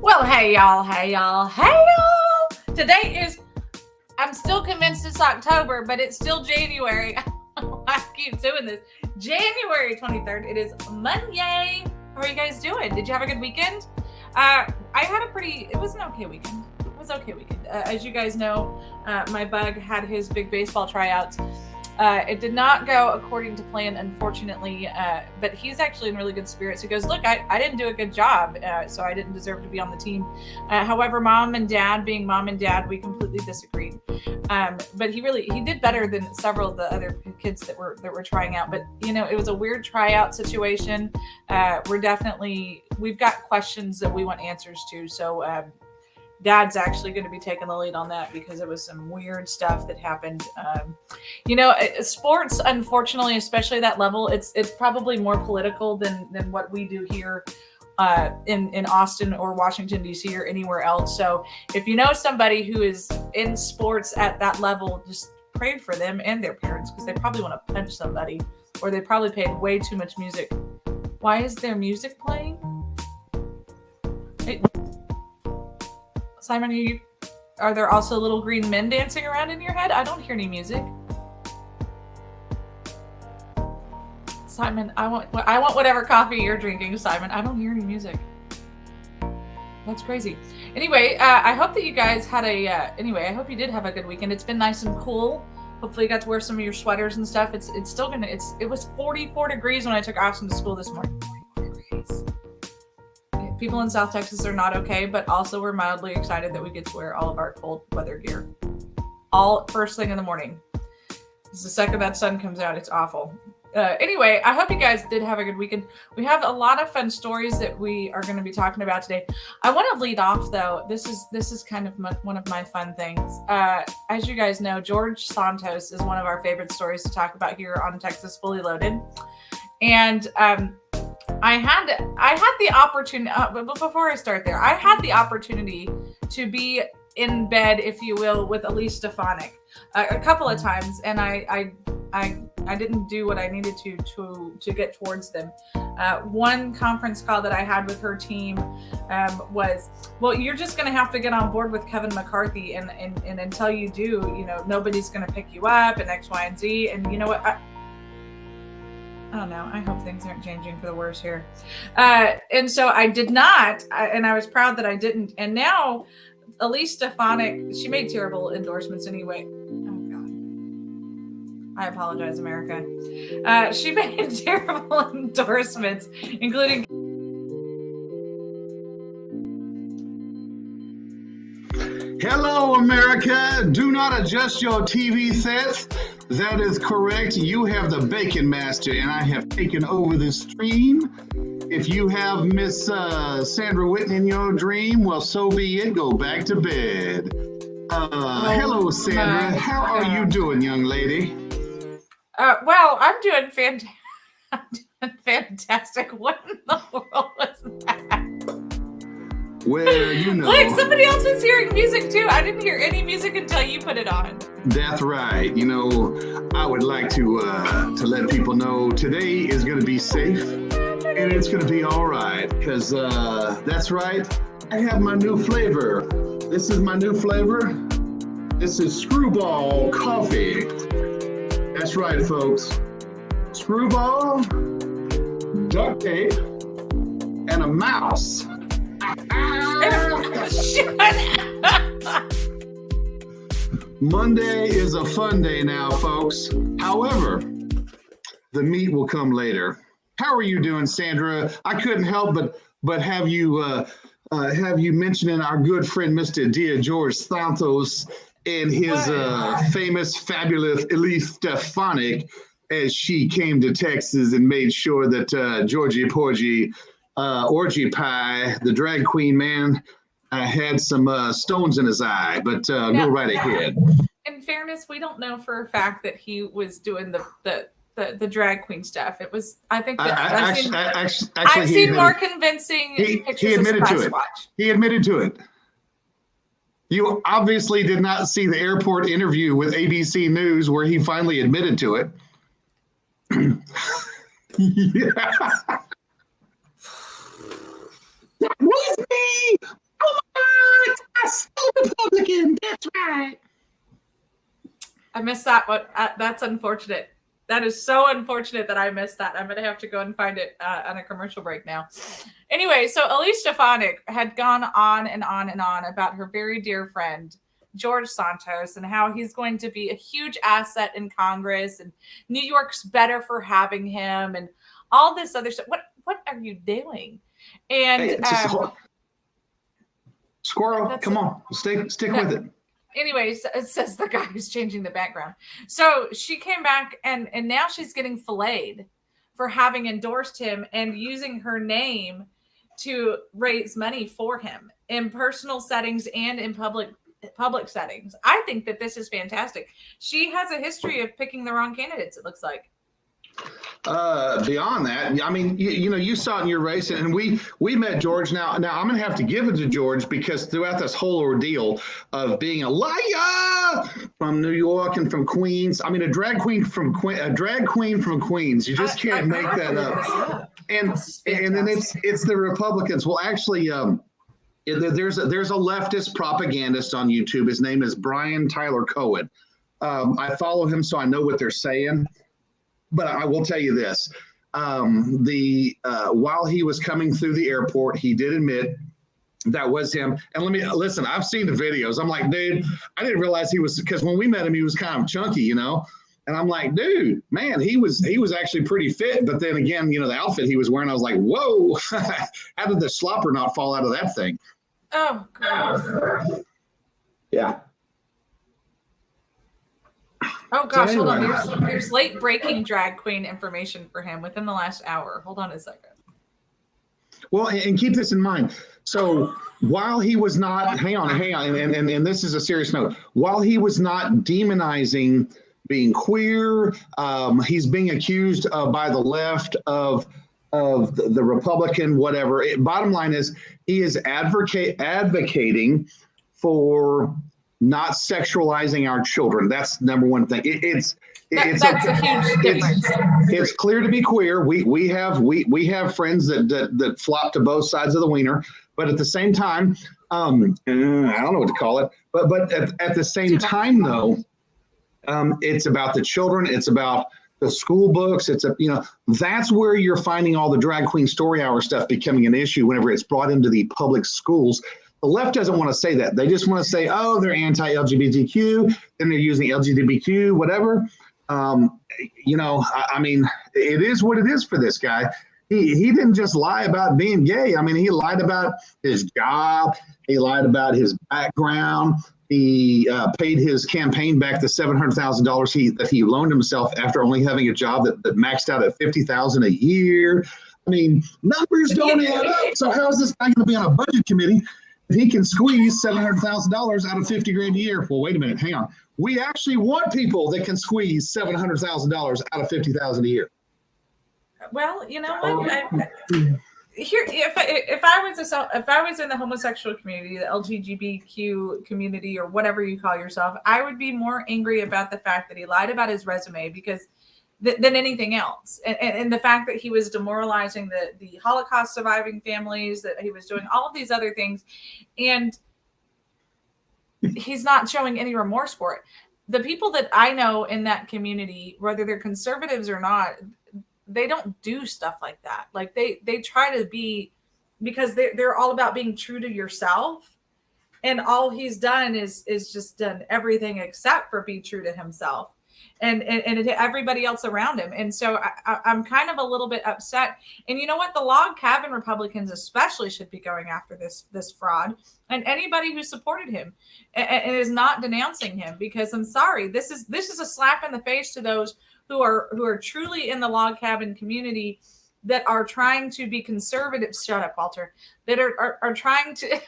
Well, hey y'all, hey y'all, hey y'all. Today is, I'm still convinced it's October, but it's still January. I keep doing this. January 23rd. It is Monday. How are you guys doing? Did you have a good weekend? I had it was an okay weekend. It was okay weekend. As you guys know, my bug had his big baseball tryouts. It did not go according to plan, unfortunately, but he's actually in really good spirits. He goes, look, I didn't do a good job, so I didn't deserve to be on the team. However, mom and dad, being mom and dad, we completely disagreed. But he did better than several of the other kids that were trying out. But, it was a weird tryout situation. We've got questions that we want answers to. So, Dad's actually going to be taking the lead on that because it was some weird stuff that happened. Sports, unfortunately, especially that level, it's probably more political than what we do here in Austin or Washington, D.C. or anywhere else. So if you know somebody who is in sports at that level, just pray for them and their parents because they probably want to punch somebody or they probably paid way too much music. Why is there music playing? Simon, are there also little green men dancing around in your head? I don't hear any music. Simon, I want whatever coffee you're drinking, Simon. I don't hear any music. That's crazy. Anyway, I hope that you guys had I hope you did have a good weekend. It's been nice and cool. Hopefully you got to wear some of your sweaters and stuff. It was 44 degrees when I took Austin to school this morning. 44 degrees. People in South Texas are not okay, but also we're mildly excited that we get to wear all of our cold weather gear. All first thing in the morning. It's the second that sun comes out, it's awful. Anyway, I hope you guys did have a good weekend. We have a lot of fun stories that we are going to be talking about today. I want to lead off, though. This is kind of one of my fun things. As you guys know, George Santos is one of our favorite stories to talk about here on Texas Fully Loaded. And I had the opportunity, but before I start there, I had the opportunity to be in bed, if you will, with Elise Stefanik a couple of times, and I didn't do what I needed to get towards them. One conference call that I had with her team was, well, you're just going to have to get on board with Kevin McCarthy, and until you do, nobody's going to pick you up, and X, Y, and Z, and you know what? I don't know. I hope things aren't changing for the worse here. And so I did not, and I was proud that I didn't. And now, Elise Stefanik, she made terrible endorsements anyway. Oh, God. I apologize, America. She made terrible endorsements, including... Hello, America. Do not adjust your TV sets. That is correct. You have the Bacon Master, and I have taken over the stream. If you have Miss Sandra Whitten in your dream, well, so be it. Go back to bed. Hello, Sandra. How are you doing, young lady? Well, I'm doing fantastic. What in the world was that? Well, Look, somebody else was hearing music too. I didn't hear any music until you put it on. That's right. I would like to let people know today is going to be safe and it's going to be all right because that's right. I have my new flavor. This is my new flavor. This is Screwball Coffee. That's right, folks. Screwball, duct tape, and a mouse. Monday is a fun day now, folks. However, the meat will come later. How are you doing, Sandra? I couldn't help but have you mentioning our good friend, Mr. Dear George Santos, and his famous, fabulous Elise Stefanik, as she came to Texas and made sure that Georgie Porgy, Orgy Pie, the drag queen man, had some stones in his eye, but go right ahead. In fairness, we don't know for a fact that he was doing the drag queen stuff. It was, I think that I've seen more convincing pictures. He admitted of to it. Watch. He admitted to it. You obviously did not see the airport interview with ABC News where he finally admitted to it. Yeah. That was me. I missed that one. That's unfortunate. That is so unfortunate that I missed that. I'm going to have to go and find it on a commercial break now. Anyway, so Elise Stefanik had gone on and on and on about her very dear friend, George Santos, and how he's going to be a huge asset in Congress, and New York's better for having him, and all this other stuff. What are you doing? And hey, squirrel, come on, stick with it. Anyways, it says the guy who's changing the background. So she came back and now she's getting filleted for having endorsed him and using her name to raise money for him in personal settings and in public settings. I think that this is fantastic. She has a history of picking the wrong candidates, it looks like. Beyond that, I mean, you saw it in your race, and we met George. Now I'm going to have to give it to George, because throughout this whole ordeal of being a liar from New York and from Queens, I mean, a drag queen from Queens, you just can't make that up. And then it's the Republicans. Well, actually, there's a leftist propagandist on YouTube. His name is Brian Tyler Cohen. I follow him, so I know what they're saying. But I will tell you this: while he was coming through the airport, he did admit that was him. And listen. I've seen the videos. I'm like, dude, I didn't realize he was, because when we met him, he was kind of chunky, And I'm like, dude, man, he was actually pretty fit. But then again, the outfit he was wearing, I was like, whoa, how did the slopper not fall out of that thing? Oh, gosh. Yeah. Oh gosh, hold on. There's late breaking drag queen information for him within the last hour. Hold on a second. Well, and keep this in mind. So while he was not, hang on, and this is a serious note. While he was not demonizing being queer, he's being accused by the left of the Republican whatever. Bottom line is, he is advocating for not sexualizing our children. That's number one thing. That's a huge difference. It's clear to be queer. We have friends that flop to both sides of the wiener, but at the same time, I don't know what to call it. But at the same time, though, it's about the children. It's about the school books. That's where you're finding all the drag queen story hour stuff becoming an issue whenever it's brought into the public schools. The left doesn't want to say that. They just want to say, oh, they're anti-LGBTQ, then they're using LGBTQ, whatever. I mean, it is what it is for this guy. He didn't just lie about being gay. I mean, he lied about his job. He lied about his background. He paid his campaign back the $700,000 that he loaned himself after only having a job that maxed out at $50,000 a year. I mean, numbers don't add up. So how is this guy going to be on a budget committee if he can squeeze $700,000 out of $50,000 a year? Well, wait a minute, hang on. We actually want people that can squeeze $700,000 out of $50,000 a year. Well, you know what? If I was in the homosexual community, the LGBTQ community, or whatever you call yourself, I would be more angry about the fact that he lied about his resume than anything else, and the fact that he was demoralizing the Holocaust surviving families, that he was doing all of these other things, and he's not showing any remorse for it. The people that I know in that community, whether they're conservatives or not, they don't do stuff like that. Like they try to be, because they're all about being true to yourself. And all he's done is just done everything except for be true to himself and everybody else around him. And so I'm kind of a little bit upset. And you know what? The log cabin Republicans especially should be going after this fraud, and anybody who supported him and is not denouncing him, because I'm sorry, this is a slap in the face to those who are truly in the log cabin community, that are trying to be conservative. Shut up, Walter. That are trying to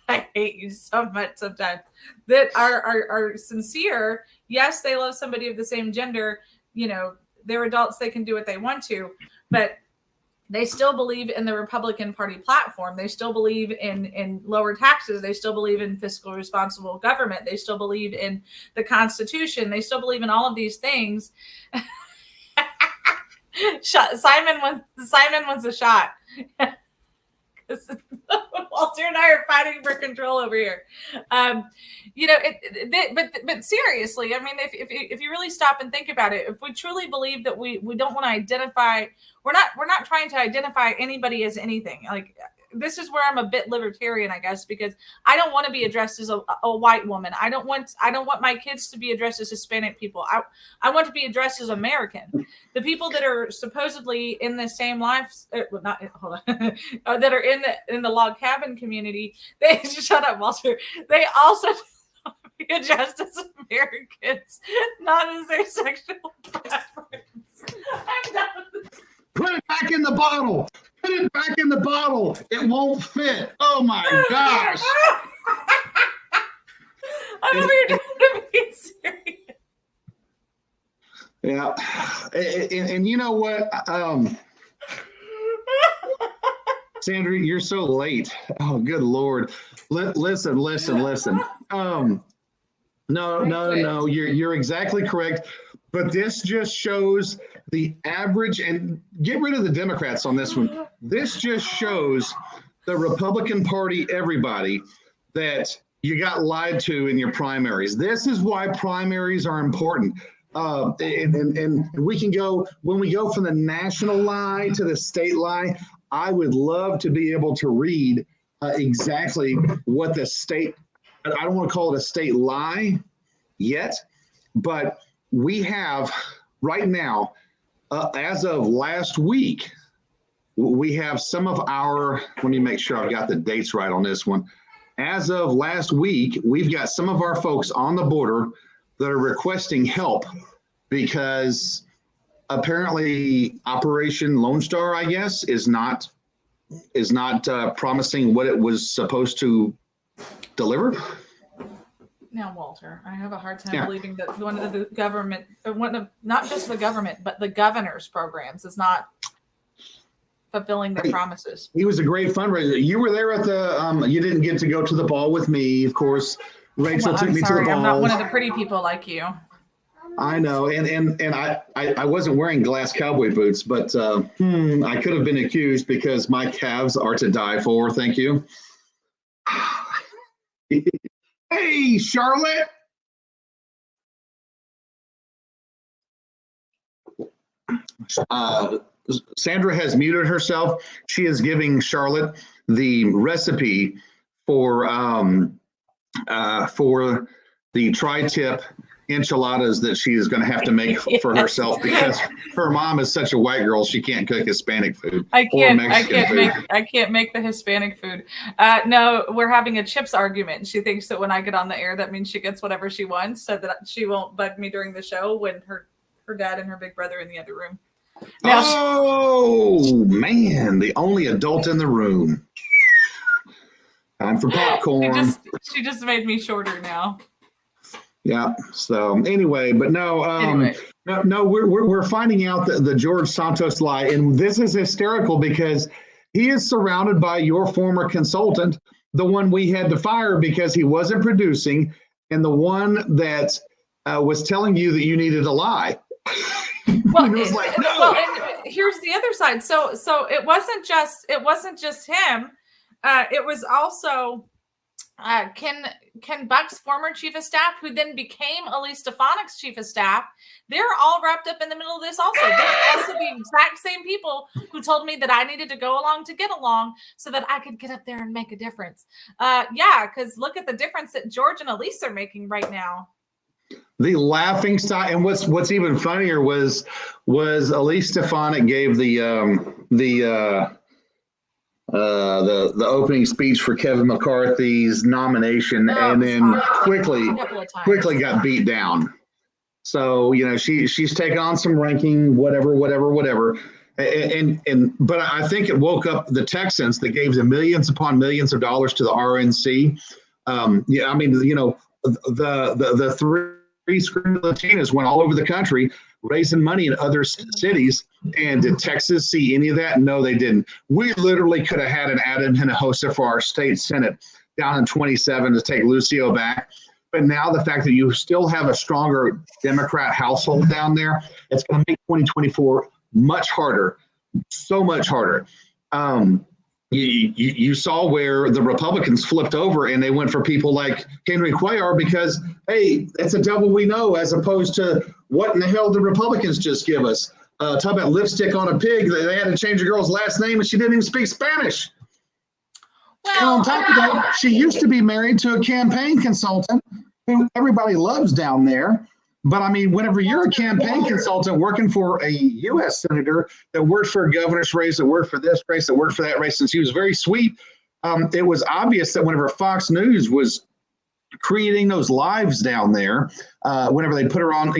I hate you so much sometimes. That are sincere. Yes, they love somebody of the same gender. They're adults. They can do what they want to, but they still believe in the Republican Party platform. They still believe in lower taxes. They still believe in fiscal responsible government. They still believe in the Constitution. They still believe in all of these things. Simon wants a shot. Walter and I are fighting for control over here. But seriously, I mean, if you really stop and think about it, if we truly believe that we don't want to identify, we're not trying to identify anybody as anything. Like, this is where I'm a bit libertarian, I guess, because I don't want to be addressed as a white woman. I don't want my kids to be addressed as Hispanic people. I want to be addressed as American. The people that are supposedly in the same life, that are in the log cabin community, they shut up, Walter. They also be addressed as Americans, not as their sexual preference. I'm done with this. Put it back in the bottle. Put it back in the bottle. It won't fit. Oh my gosh. I thought you were trying to be serious. Yeah. And you know what? Sandra, you're so late. Oh, good Lord. Listen. No. You're exactly correct. But this just shows the average, and get rid of the Democrats on this one. This just shows the Republican Party, everybody, that you got lied to in your primaries. This is why primaries are important. And we can go, when we go from the national lie to the state lie, I would love to be able to read exactly what the state, I don't want to call it a state lie yet, but we have right now, as of last week, we have some of our, let me make sure I've got the dates right on this one. As of last week, we've got some of our folks on the border that are requesting help because apparently Operation Lone Star, I guess, is not promising what it was supposed to deliver. Now, Walter, I have a hard time believing that one of the government, not just the government, but the governor's programs is not fulfilling their promises. He was a great fundraiser. You were there at the, you didn't get to go to the ball with me, of course. Rachel took me to the ball. I'm not one of the pretty people like you. I know, and I wasn't wearing glass cowboy boots, but I could have been accused because my calves are to die for. Thank you. Hey, Charlotte. Sandra has muted herself. She is giving Charlotte the recipe for the tri-tip enchiladas that she is going to have to make for herself because her mom is such a white girl, she can't cook Hispanic food. I can't make the Hispanic food. No, we're having a chips argument. She thinks that when I get on the air, that means she gets whatever she wants, so that she won't bug me during the show when her dad and her big brother are in the other room. Now, man, the only adult in the room. Time for popcorn. She just made me shorter now. Yeah. So anyway, but no, we're finding out that the George Santos lie, and this is hysterical because he is surrounded by your former consultant, the one we had to fire because he wasn't producing, and the one that was telling you that you needed to lie. Well, and here's the other side. So it wasn't just him. It was also Ken Buck's former chief of staff, who then became Elise Stefanik's chief of staff. They're all wrapped up in the middle of this also. They're also the exact same people who told me that I needed to go along to get along so that I could get up there and make a difference. Because look at the difference that George and Elise are making right now. The laughing stock, and what's even funnier was Elise Stefanik gave the opening speech for Kevin McCarthy's nomination, and then quickly got beat down. So she's taken on some ranking, whatever, and but I think it woke up the Texans that gave them millions upon millions of dollars to the RNC. The three screaming Latinas went all over the country raising money in other cities. And did Texas see any of that? No, they didn't. We literally could have had an Adam Hinojosa for our state Senate down in 27 to take Lucio back. But now the fact that you still have a stronger Democrat household down there, it's going to make 2024 much harder, so much harder. You saw where the Republicans flipped over and they went for people like Henry Cuellar because, hey, it's a devil we know, as opposed to what in the hell did Republicans just give us? Talk about lipstick on a pig. They had to change a girl's last name and she didn't even speak Spanish. Well, and on top of that, she used to be married to a campaign consultant who everybody loves down there. But I mean, whenever you're a campaign consultant working for a U.S. senator that worked for a governor's race, that worked for this race, that worked for that race, and she was very sweet, it was obvious that whenever Fox News was creating those lives down there, whenever they put her on,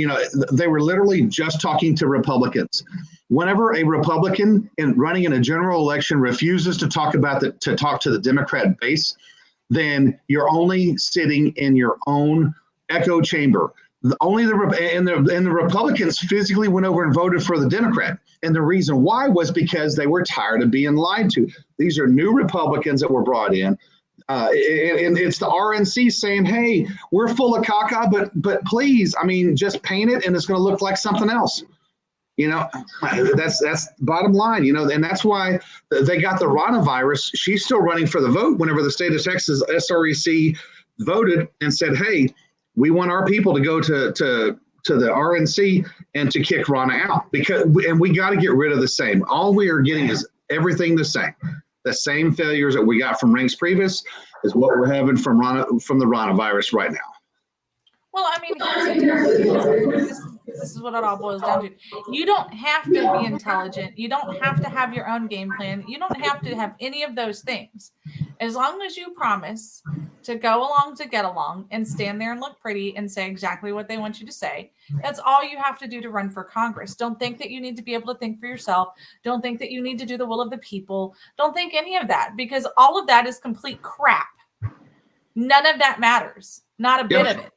they were literally just talking to Republicans. Whenever a Republican running in a general election refuses to talk to the Democrat base, then you're only sitting in your own echo chamber. The Republicans physically went over and voted for the Democrat. And the reason why was because they were tired of being lied to. These are new Republicans that were brought in. And it's the RNC saying, hey, we're full of caca, but please, I mean, just paint it and it's going to look like something else. That's bottom line, and that's why they got the ranavirus. She's still running for the vote whenever the state of Texas SREC voted and said, hey, we want our people to go to the RNC and to kick Rana out and we got to get rid of the same. All we are getting is everything the same. The same failures that we got from Ranks Previous is what we're having from the Ranavirus right now. Well, I mean, this is what it all boils down to. You don't have to be intelligent. You don't have to have your own game plan. You don't have to have any of those things. As long as you promise to go along to get along and stand there and look pretty and say exactly what they want you to say, that's all you have to do to run for Congress. Don't think that you need to be able to think for yourself. Don't think that you need to do the will of the people. Don't think any of that, because all of that is complete crap. None of that matters. Not a bit of it.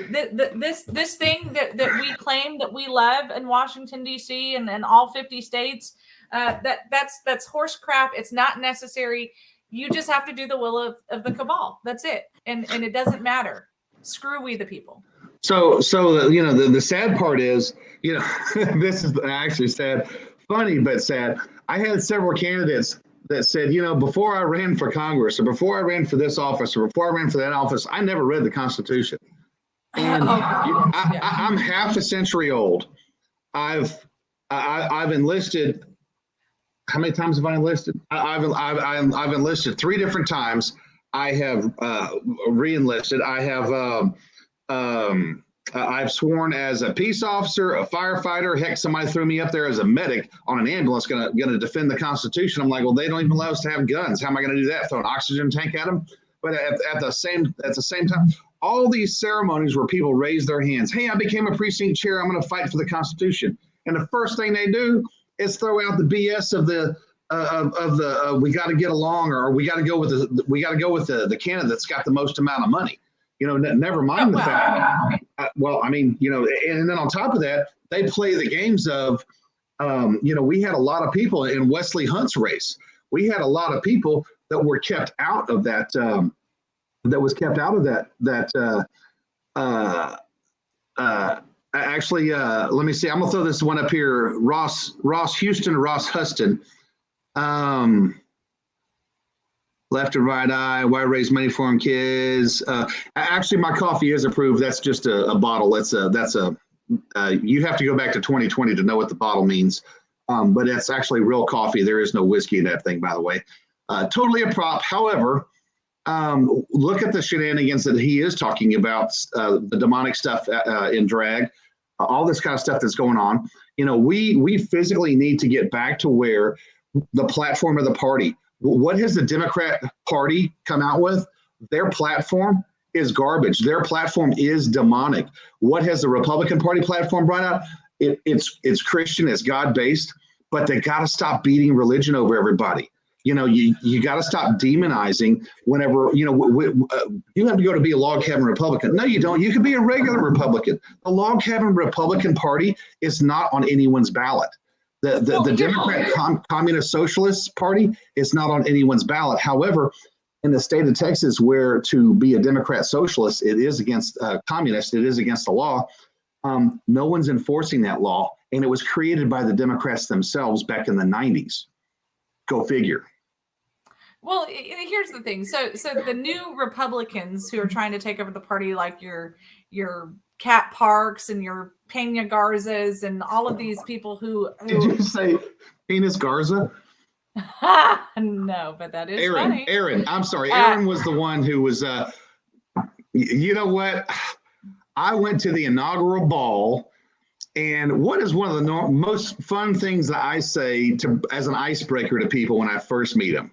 This thing that we claim that we love in Washington, D.C. and all 50 states, that's horse crap. It's not necessary. You just have to do the will of the cabal. That's it. And it doesn't matter. Screw we the people. So the sad part is, this is actually sad, funny, but sad. I had several candidates that said, before I ran for Congress or before I ran for this office or before I ran for that office, I never read the Constitution. And I'm half a century old. I've enlisted. How many times have I enlisted? I've enlisted 3 different times. I have re-enlisted. I've sworn as a peace officer, a firefighter. Heck, somebody threw me up there as a medic on an ambulance, gonna defend the Constitution. I'm like, well, they don't even allow us to have guns. How am I going to do that? Throw an oxygen tank at them? But at the same time, all these ceremonies where people raise their hands. Hey, I became a precinct chair. I'm going to fight for the Constitution. And the first thing they do is throw out the BS of the we got to get along, or we got to go with the candidate that's got the most amount of money. Never mind the fact. And then on top of that, they play the games of, we had a lot of people in Wesley Hunt's race. We had a lot of people that were kept out of that. Let me see. I'm gonna throw this one up here. Ross Houston, Ross Huston. Left and right eye. Why raise money for them kids? Actually, my coffee is approved. That's just a bottle. You have to go back to 2020 to know what the bottle means. But it's actually real coffee. There is no whiskey in that thing, by the way. Totally a prop. However, look at the shenanigans that he is talking about, the demonic stuff in drag, all this kind of stuff that's going on. We physically need to get back to where the platform of the party. What has the Democrat Party come out with? Their platform is garbage. Their platform is demonic. What has the Republican Party platform brought out? It's Christian, it's God-based, but they got to stop beating religion over everybody. You got to stop demonizing whenever, you have to go to be a log cabin Republican. No, you don't. You can be a regular Republican. The log cabin Republican Party is not on anyone's ballot. The Democrat Communist Socialist Party is not on anyone's ballot. However, in the state of Texas, where to be a Democrat Socialist, it is against communist, it is against the law. No one's enforcing that law. And it was created by the Democrats themselves back in the 90s. Go figure. Well, here's the thing. So the new Republicans who are trying to take over the party, like your Cat Parks and your Pena Garzas and all of these people who Did you say Penis Garza? no, but that is Aaron, funny. Aaron, I'm sorry. Aaron was the one who was, you know what? I went to the inaugural ball, and what is one of the most fun things that I say as an icebreaker to people when I first meet them?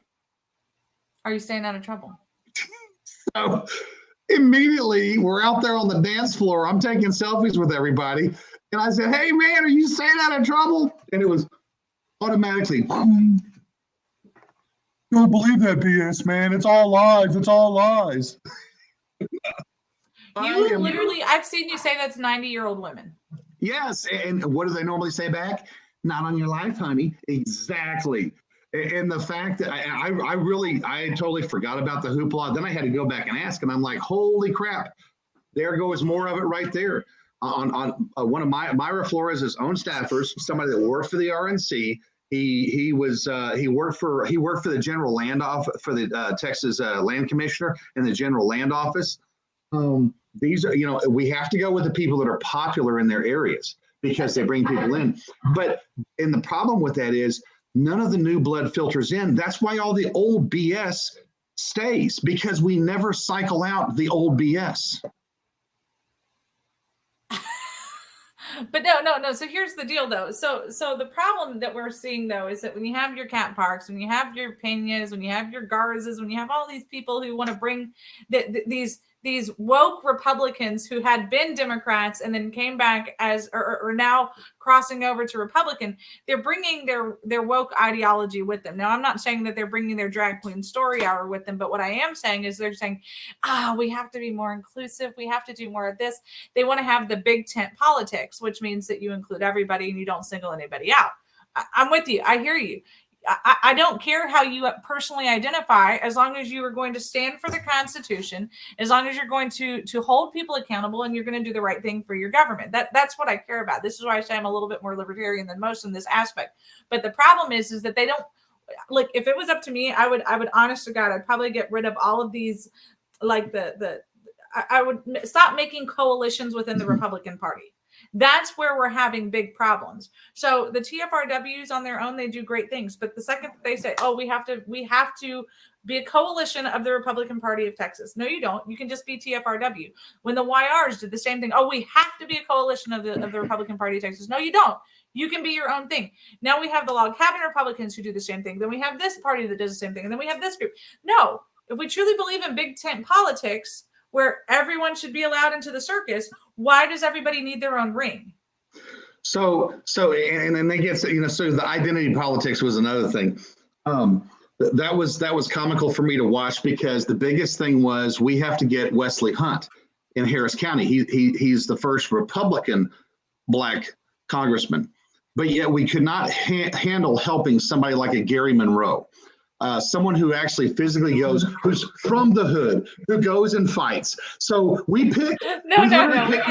Are you staying out of trouble? So immediately we're out there on the dance floor. I'm taking selfies with everybody. And I said, hey, man, are you staying out of trouble? And it was automatically, don't believe that BS, man. It's all lies. It's all lies. Literally, I've seen you say that's 90-year-old women. Yes. And what do they normally say back? Not on your life, honey. Exactly. And the fact that I totally forgot about the hoopla. Then I had to go back and ask, and I'm like, holy crap, there goes more of it right there. On one of Myra Flores' own staffers, somebody that worked for the RNC. He worked for the general land office for the Texas land commissioner and the general land office. These are, we have to go with the people that are popular in their areas because they bring people in. And the problem with that is none of the new blood filters in. That's why all the old BS stays, because we never cycle out the old BS. But no. So here's the deal, though. So the problem that we're seeing, though, is that when you have your Cat Parks, when you have your Peñas, when you have your Garzas, when you have all these people who want to bring these woke Republicans who had been Democrats and then came back as or now crossing over to Republican, they're bringing their woke ideology with them. Now, I'm not saying that they're bringing their drag queen story hour with them, but what I am saying is they're saying, we have to be more inclusive. We have to do more of this. They want to have the big tent politics, which means that you include everybody and you don't single anybody out. I'm with you. I hear you. I don't care how you personally identify, as long as you are going to stand for the Constitution, as long as you're going to hold people accountable and you're going to do the right thing for your government. That's what I care about. This is why I say I'm a little bit more libertarian than most in this aspect. But the problem is that they don't, like, if it was up to me, I would honest to God, I'd probably get rid of all of these, like I would stop making coalitions within the Republican Party. That's where we're having big problems. So the TFRWs on their own, they do great things. But the second that they say, we have to be a coalition of the Republican Party of Texas. No, you don't. You can just be TFRW. When the YRs did the same thing, we have to be a coalition of the Republican Party of Texas. No, you don't. You can be your own thing. Now we have the Log Cabin Republicans who do the same thing. Then we have this party that does the same thing. And then we have this group. No, if we truly believe in big tent politics, where everyone should be allowed into the circus, why does everybody need their own ring? So, and then they get, so the identity politics was another thing. That was comical for me to watch, because the biggest thing was we have to get Wesley Hunt in Harris County. He's the first Republican Black congressman, but yet we could not handle helping somebody like a Gary Monroe. Someone who actually physically goes, who's from the hood, who goes and fights. So we picked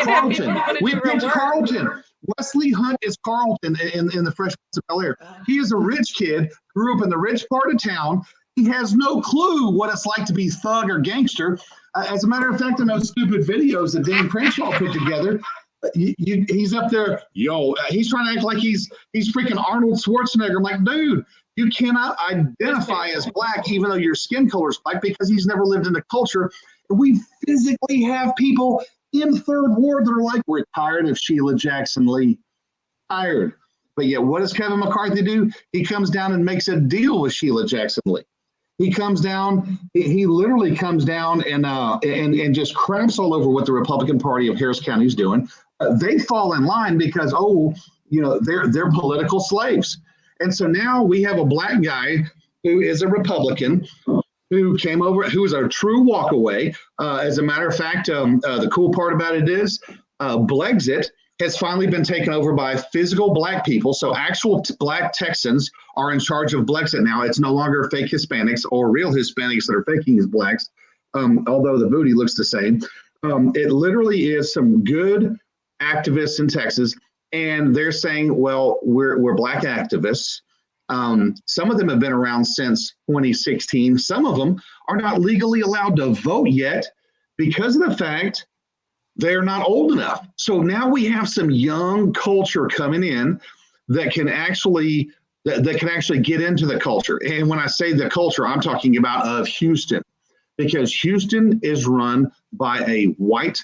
Carlton. We picked Carlton. Wesley Hunt is Carlton in the Fresh Prince of Bel-Air. He is a rich kid, grew up in the rich part of town. He has no clue what it's like to be thug or gangster. As a matter of fact, in those stupid videos that Dan Crenshaw put together, he's up there, he's trying to act like he's freaking Arnold Schwarzenegger. I'm like, dude, you cannot identify as Black even though your skin color is Black, because he's never lived in the culture. And we physically have people in Third Ward that are like, we're tired of Sheila Jackson Lee. Tired. But yet, what does Kevin McCarthy do? He comes down and makes a deal with Sheila Jackson Lee. He comes down, he literally comes down and just craps all over what the Republican Party of Harris County is doing. They fall in line because, they're political slaves. And so now we have a Black guy who is a Republican who came over, who is a true walkaway. As a matter of fact, the cool part about it is Blexit has finally been taken over by physical Black people. So actual Black Texans are in charge of Blexit now. It's no longer fake Hispanics or real Hispanics that are faking as Blacks, although the booty looks the same. It literally is some good activists in Texas. And they're saying, well, we're Black activists, Some of them have been around since 2016. Some of them are not legally allowed to vote yet because of the fact they're not old enough. So now we have some young culture coming in that can actually get into the culture. And when I say the culture, I'm talking about of Houston, because Houston is run by a white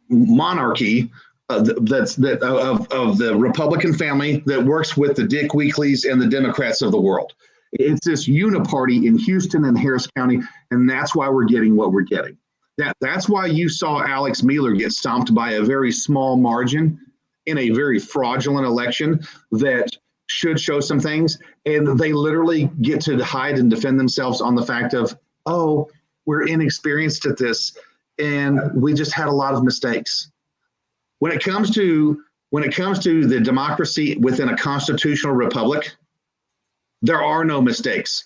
monarchy of the Republican family that works with the Dick Weekleys and the Democrats of the world. It's this uniparty in Houston and Harris County, and that's why we're getting what we're getting. That's why you saw Alex Mueller get stomped by a very small margin in a very fraudulent election that should show some things. And they literally get to hide and defend themselves on the fact of, oh, we're inexperienced at this and we just had a lot of mistakes. When it comes to the democracy within a constitutional republic, there are no mistakes.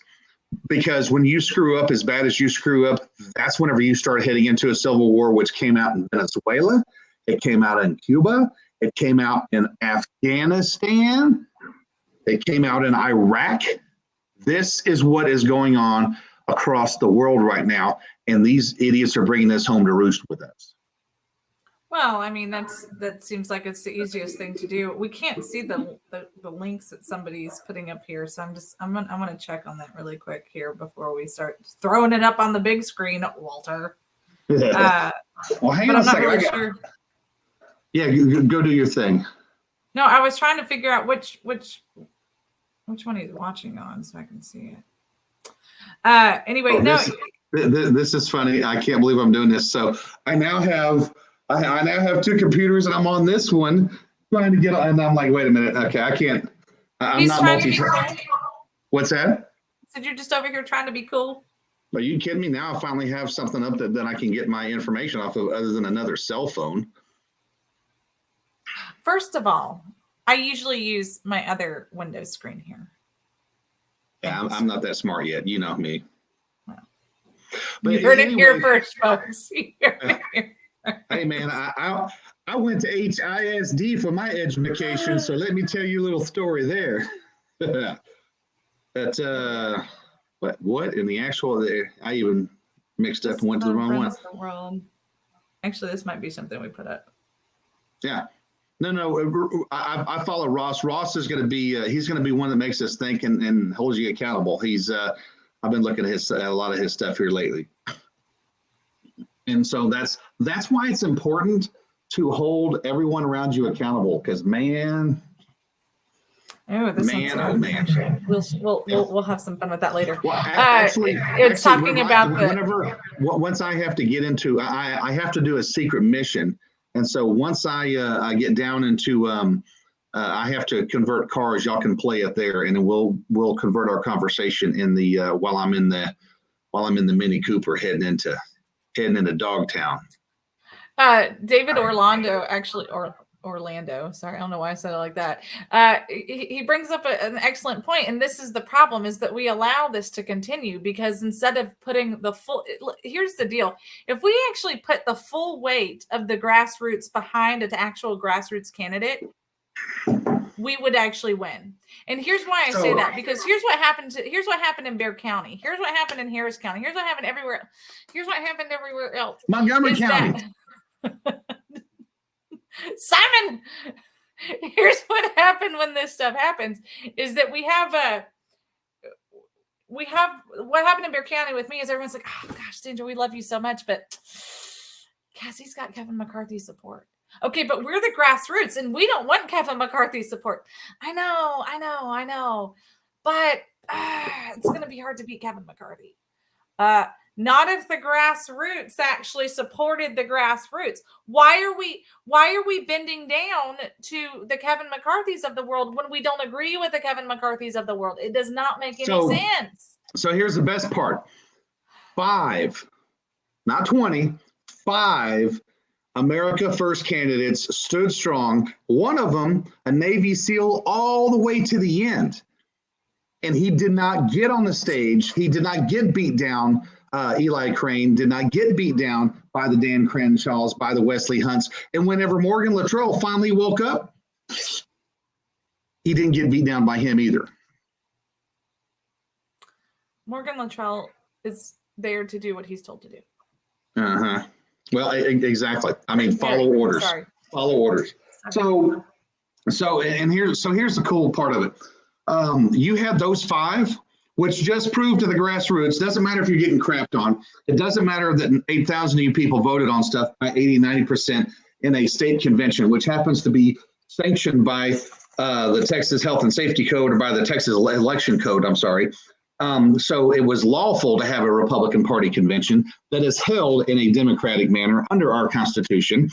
Because when you screw up as bad as you screw up, that's whenever you start heading into a civil war, which came out in Venezuela, it came out in Cuba, it came out in Afghanistan, it came out in Iraq. This is what is going on across the world right now, and these idiots are bringing this home to roost with us. Well, I mean, that seems like it's the easiest thing to do. We can't see the links that somebody's putting up here, so I'm gonna check on that really quick here before we start throwing it up on the big screen, Walter. Well, hang on a second. Really sure. Yeah, go do your thing. No, I was trying to figure out which one he's watching on so I can see it. Anyway, this is funny. I can't believe I'm doing this. So I now have two computers, and I'm on this one trying to get on, and I'm like, wait a minute. Okay, I can't. I'm not multitasking. Cool. What's that? So you're just over here trying to be cool? Are you kidding me? Now I finally have something up that I can get my information off of other than another cell phone. First of all, I usually use my other Windows screen here. Yeah, I'm not that smart yet. You know me. Well, you heard it here first, folks. Hey man, I went to HISD for my education, so let me tell you a little story there. That what in the actual I even mixed up and went to the wrong one. Actually, this might be something we put up. Yeah. No, I follow Ross. Ross is going to be he's going to be one that makes us think and holds you accountable. He's I've been looking at a lot of his stuff here lately. And so that's why it's important to hold everyone around you accountable, because man. Oh, this man. We'll have some fun with that later. Well, actually, talking about once I have to get into I have to do a secret mission. And so once I get down into I have to convert cars, y'all can play it there, and then we'll convert our conversation in the while I'm in the Mini Cooper heading into Dogtown. David Orlando, Orlando. Sorry, I don't know why I said it like that. He brings up an excellent point, and this is the problem: is that we allow this to continue because instead of putting the full, here's the deal: if we actually put the full weight of the grassroots behind an actual grassroots candidate, we would actually win. And here's why I say that, because here's what happened in Bexar County. Here's what happened in Harris County. Here's what happened everywhere. Here's what happened everywhere else. Montgomery County. Simon, here's what happened when this stuff happens is that we have what happened in Bexar County with me is everyone's like, oh gosh, Sandra, we love you so much, but Cassie's got Kevin McCarthy's support. Okay, but we're the grassroots and we don't want Kevin McCarthy's support. I know. But it's going to be hard to beat Kevin McCarthy. Not if the grassroots actually supported the grassroots. Why are we bending down to the Kevin McCarthys of the world when we don't agree with the Kevin McCarthys of the world? It does not make any sense. So here's the best part. 5, not 20, 5 America First candidates stood strong. One of them, a Navy SEAL, all the way to the end. And he did not get on the stage. He did not get beat down. Eli Crane did not get beat down by the Dan Crenshaws, by the Wesley Hunts. And whenever Morgan Luttrell finally woke up, he didn't get beat down by him either. Morgan Luttrell is there to do what he's told to do. Uh-huh. Well, exactly. I mean, follow orders. Sorry. Follow orders. So here's the cool part of it. You had those 5, which just proved to the grassroots, doesn't matter if you're getting crapped on. It doesn't matter that 8,000 of you people voted on stuff by 80, 90% in a state convention, which happens to be sanctioned by the Texas Health and Safety Code, or by the Texas Election Code, I'm sorry. So it was lawful to have a Republican Party convention that is held in a democratic manner under our Constitution.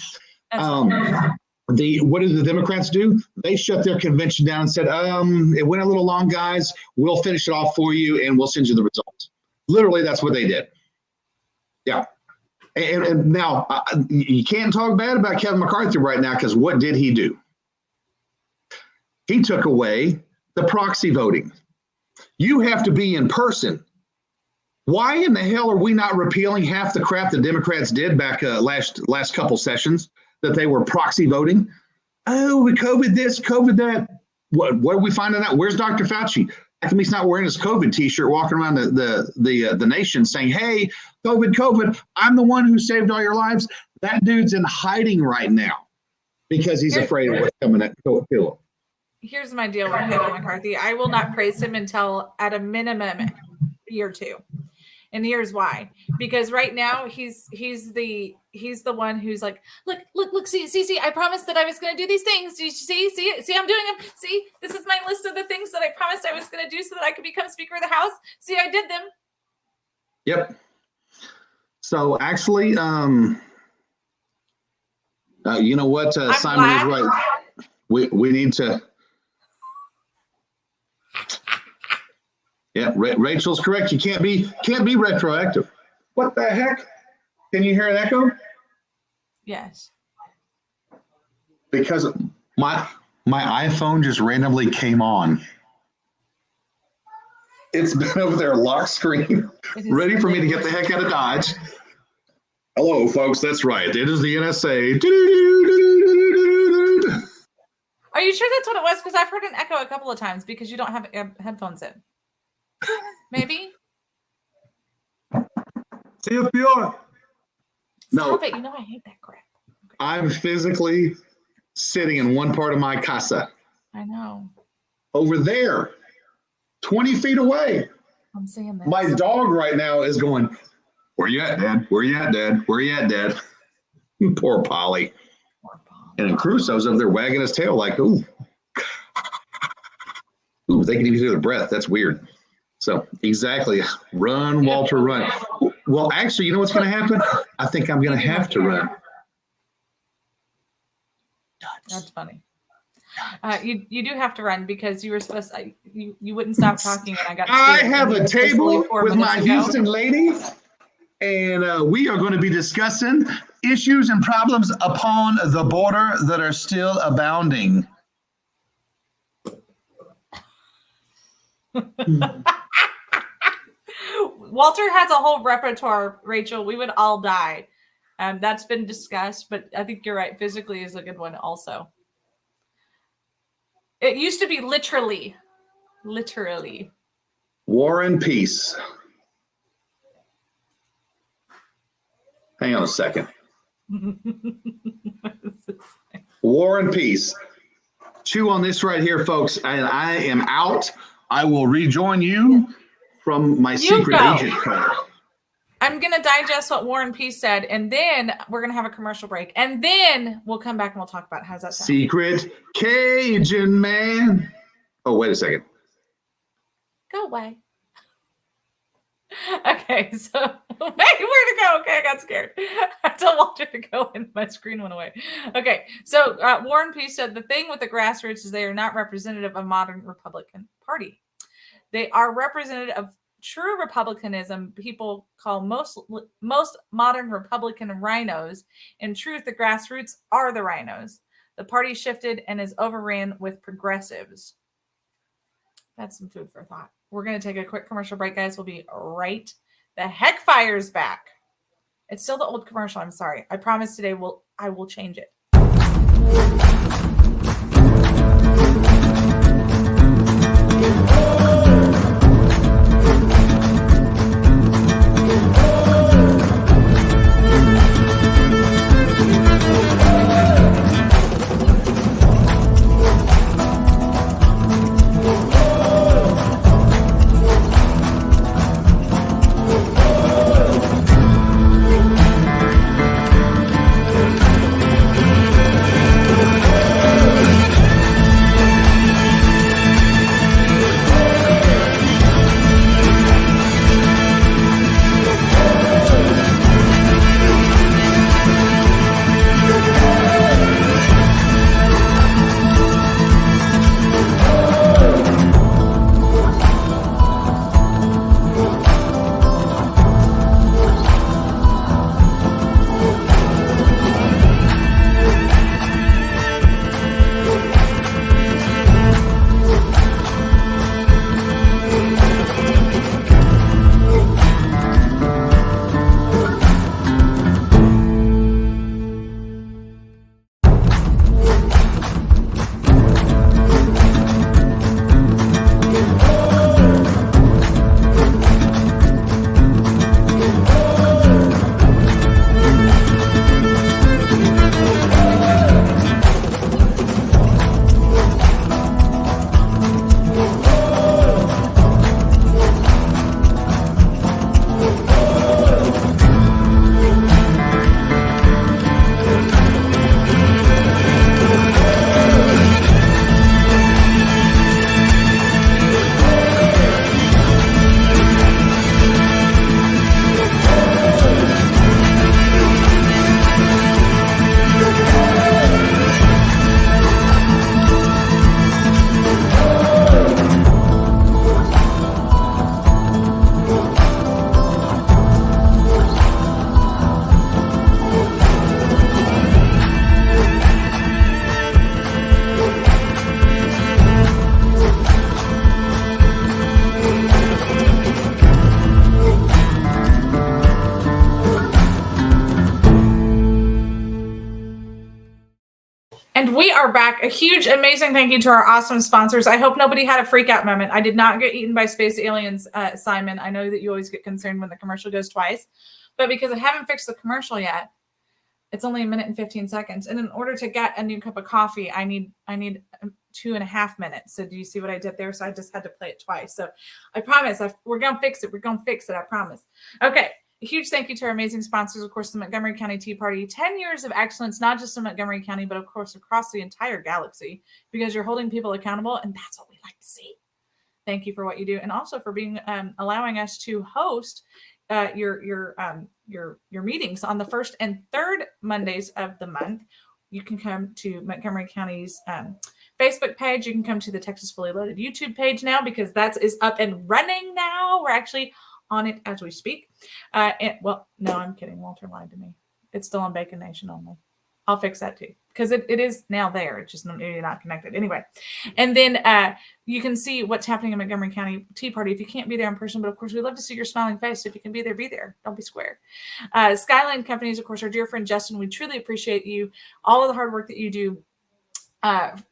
What did the Democrats do? They shut their convention down and said, it went a little long, guys. We'll finish it off for you and we'll send you the results. Literally, that's what they did. Yeah. And now you can't talk bad about Kevin McCarthy right now, because what did he do? He took away the proxy voting. You have to be in person. Why in the hell are we not repealing half the crap the Democrats did back last couple sessions, that they were proxy voting? Oh, we COVID this, COVID that. What are we finding out? Where's Dr. Fauci? How come he's not wearing his COVID T-shirt, walking around the nation saying, "Hey, COVID, I'm the one who saved all your lives"? That dude's in hiding right now because he's afraid of what's coming at kill him. Here's my deal with Kevin McCarthy. I will not praise him until at a minimum year 2. And here's why. Because right now he's the one who's like, look, see, I promised that I was going to do these things. Do you see, I'm doing them. See, this is my list of the things that I promised I was going to do so that I could become Speaker of the House. See, I did them. Yep. So actually, you know what? Simon is right. We need to. Yeah, Rachel's correct. You can't be retroactive. What the heck? Can you hear an echo? Yes. Because my iPhone just randomly came on. It's been over there lock screen, ready for me to get the heck out of Dodge. Hello, folks. That's right. It is the NSA. Are you sure that's what it was? Because I've heard an echo a couple of times because you don't have headphones in. Maybe. CFPR. No. Stop it. You know I hate that crap. Okay. I'm physically sitting in one part of my casa. I know. Over there, 20 feet away. I'm seeing this. My dog right now is going, "Where you at, Dad? Where you at, Dad? Where you at, Dad?" Poor Polly. And then Crusoe's up there wagging his tail like, ooh, they can even hear the breath. That's weird. So exactly. Run, Walter, run. Well, actually, you know what's going to happen? I think I'm going to have to run. That's funny. You do have to run because you were supposed to, you wouldn't stop talking and I got I have a table with my Houston ladies, and we are going to be discussing issues and problems upon the border that are still abounding. Walter has a whole repertoire, Rachel. We would all die. That's been discussed, but I think you're right. Physically is a good one also. It used to be literally. War and Peace. Hang on a second. War and Peace. Chew on this right here, folks. And I am out. I will rejoin you from my secret agent card. I'm going to digest what War and Peace said, and then we're going to have a commercial break. And then we'll come back and we'll talk about it. How's that sound? Secret Cajun man. Oh, wait a second. Go away. Okay, so wait, where'd it go? Okay, I got scared. I told Walter to go and my screen went away. Okay, so War and Peace said the thing with the grassroots is they are not representative of modern Republican Party. They are representative of true republicanism people call most modern Republican rhinos. In truth, the grassroots are the rhinos. The party shifted and is overran with progressives. That's some food for thought. We're going to take a quick commercial break, guys. We'll be right. The heck fire's back. It's still the old commercial. I'm sorry. I promise today I will change it. And we are back. A huge, amazing thank you to our awesome sponsors. I hope nobody had a freak out moment. I did not get eaten by space aliens, Simon. I know that you always get concerned when the commercial goes twice, but because I haven't fixed the commercial yet, it's only 1 minute and 15 seconds. And in order to get a new cup of coffee, I need 2.5 minutes. So do you see what I did there? So I just had to play it twice. So I promise we're going to fix it. We're going to fix it. I promise. Okay. A huge thank you to our amazing sponsors, of course, the Montgomery County Tea Party. 10 years of excellence, not just in Montgomery County, but of course across the entire galaxy, because you're holding people accountable, and that's what we like to see. Thank you for what you do, and also for being allowing us to host your meetings on the first and third Mondays of the month. You can come to Montgomery County's Facebook page. You can come to the Texas Fully Loaded YouTube page now, because that is up and running now. We're actually on it as we speak. Well, no, I'm kidding. Walter lied to me. It's still on Bacon Nation only. I'll fix that too, because it is now there. It's just maybe not connected. Anyway, and then you can see what's happening in Montgomery County Tea Party if you can't be there in person. But of course, we'd love to see your smiling face. If you can be there, be there. Don't be square. Skyline Companies, of course, our dear friend Justin. We truly appreciate you, all of the hard work that you do.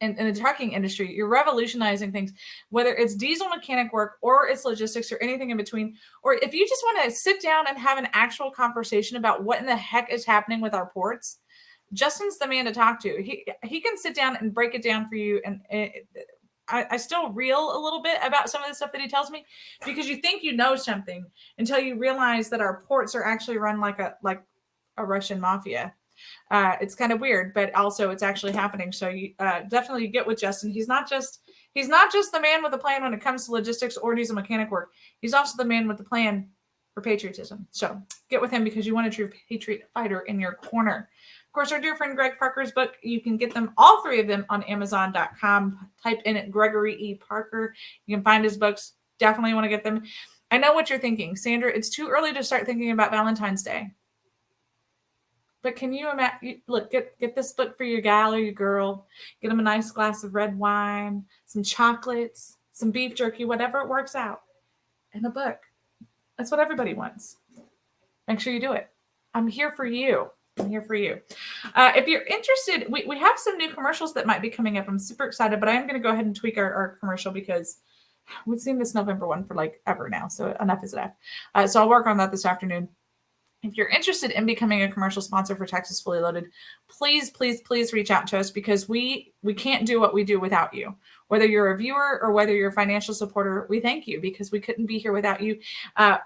In the trucking industry, you're revolutionizing things, whether it's diesel mechanic work or it's logistics or anything in between. Or if you just want to sit down and have an actual conversation about what in the heck is happening with our ports, Justin's the man to talk to. He can sit down and break it down for you. And I still reel a little bit about some of the stuff that he tells me, because you think you know something until you realize that our ports are actually run like a Russian mafia. It's kind of weird, but also it's actually happening. So you definitely get with Justin. He's not just the man with a plan when it comes to logistics or diesel mechanic work. He's also the man with the plan for patriotism. So get with him, because you want a true patriot fighter in your corner. Of course, our dear friend Greg Parker's book, you can get them, all three of them, on Amazon.com. Type in it Gregory E. Parker. You can find his books. Definitely want to get them. I know what you're thinking, Sandra. It's too early to start thinking about Valentine's Day. But can you imagine? Look, get this book for your gal or your girl. Get them a nice glass of red wine, some chocolates, some beef jerky, whatever it works out, and a book. That's what everybody wants. Make sure you do it. I'm here for you. I'm here for you. If you're interested, we have some new commercials that might be coming up. I'm super excited, but I am going to go ahead and tweak our commercial, because we've seen this November one for like ever now. So enough is enough. So I'll work on that this afternoon. If you're interested in becoming a commercial sponsor for Texas Fully Loaded, please, please, please reach out to us, because we can't do what we do without you. Whether you're a viewer or whether you're a financial supporter, we thank you, because we couldn't be here without you.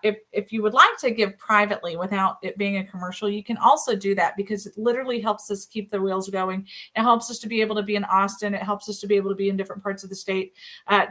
If you would like to give privately without it being a commercial, you can also do that, because it literally helps us keep the wheels going. It helps us to be able to be in Austin. It helps us to be able to be in different parts of the state,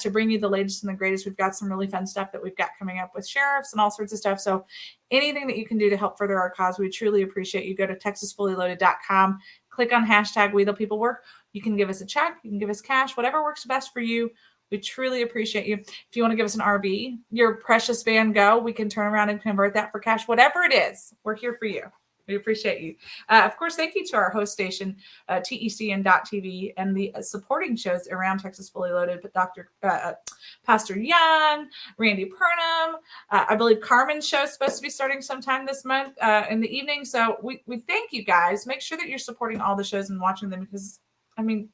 to bring you the latest and the greatest. We've got some really fun stuff that we've got coming up with sheriffs and all sorts of stuff. So anything that you can do to help further our cause, we truly appreciate you. Go to TexasFullyLoaded.com, click on hashtag We the People Work. You can give us a check, you can give us cash, whatever works best for you. We truly appreciate you. If you want to give us an RV, your precious Van Go, we can turn around and convert that for cash. Whatever it is, we're here for you. We appreciate you. Of course, thank you to our host station, TECN.TV, and the supporting shows around Texas Fully Loaded, but Pastor Young, Randy Purnham. I believe Carmen's show is supposed to be starting sometime this month in the evening. So we thank you guys. Make sure that you're supporting all the shows and watching them, because, I mean,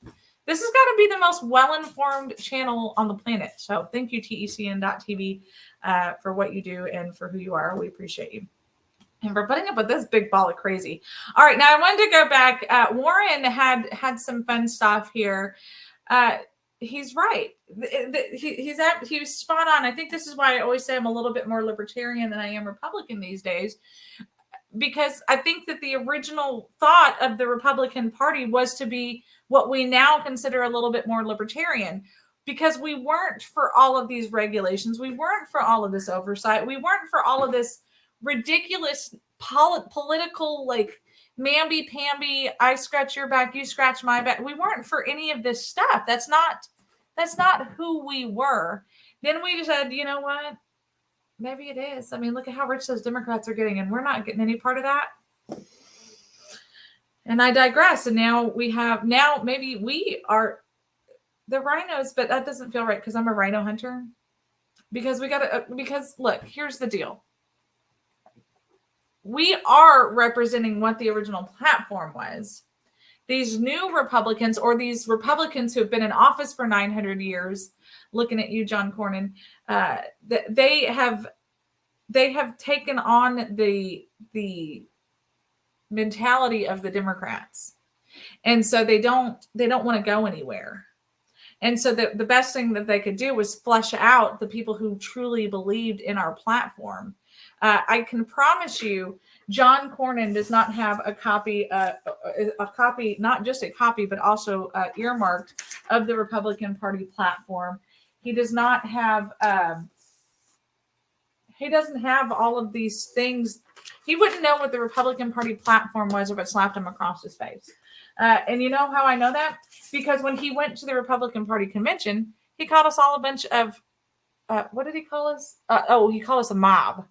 this has got to be the most well-informed channel on the planet. So thank you, TECN.TV, for what you do and for who you are. We appreciate you. And for putting up with this big ball of crazy. All right, now I wanted to go back. Warren had some fun stuff here. He's right. He was spot on. I think this is why I always say I'm a little bit more libertarian than I am Republican these days, because I think that the original thought of the Republican Party was to be what we now consider a little bit more libertarian, because we weren't for all of these regulations. We weren't for all of this oversight. We weren't for all of this ridiculous political, like, mamby-pamby, I scratch your back, you scratch my back. We weren't for any of this stuff. That's not who we were. Then we said, you know what? Maybe it is. I mean, look at how rich those Democrats are getting, and we're not getting any part of that. And I digress. And now maybe we are the rhinos, but that doesn't feel right, because I'm a rhino hunter. Because look, here's the deal. We are representing what the original platform was. these new Republicans, or these Republicans who have been in office for 900 years, looking at you, John Cornyn, they have taken on the mentality of the Democrats, and so they don't want to go anywhere. And so the best thing that they could do was flesh out the people who truly believed in our platform. I can promise you, John Cornyn does not have a copy, not just a copy, but also earmarked of the Republican Party platform. He does not have, he doesn't have all of these things. He wouldn't know what the Republican Party platform was if it slapped him across his face. And you know how I know that? Because when he went to the Republican Party convention, he called us all a bunch of, what did he call us? He called us a mob.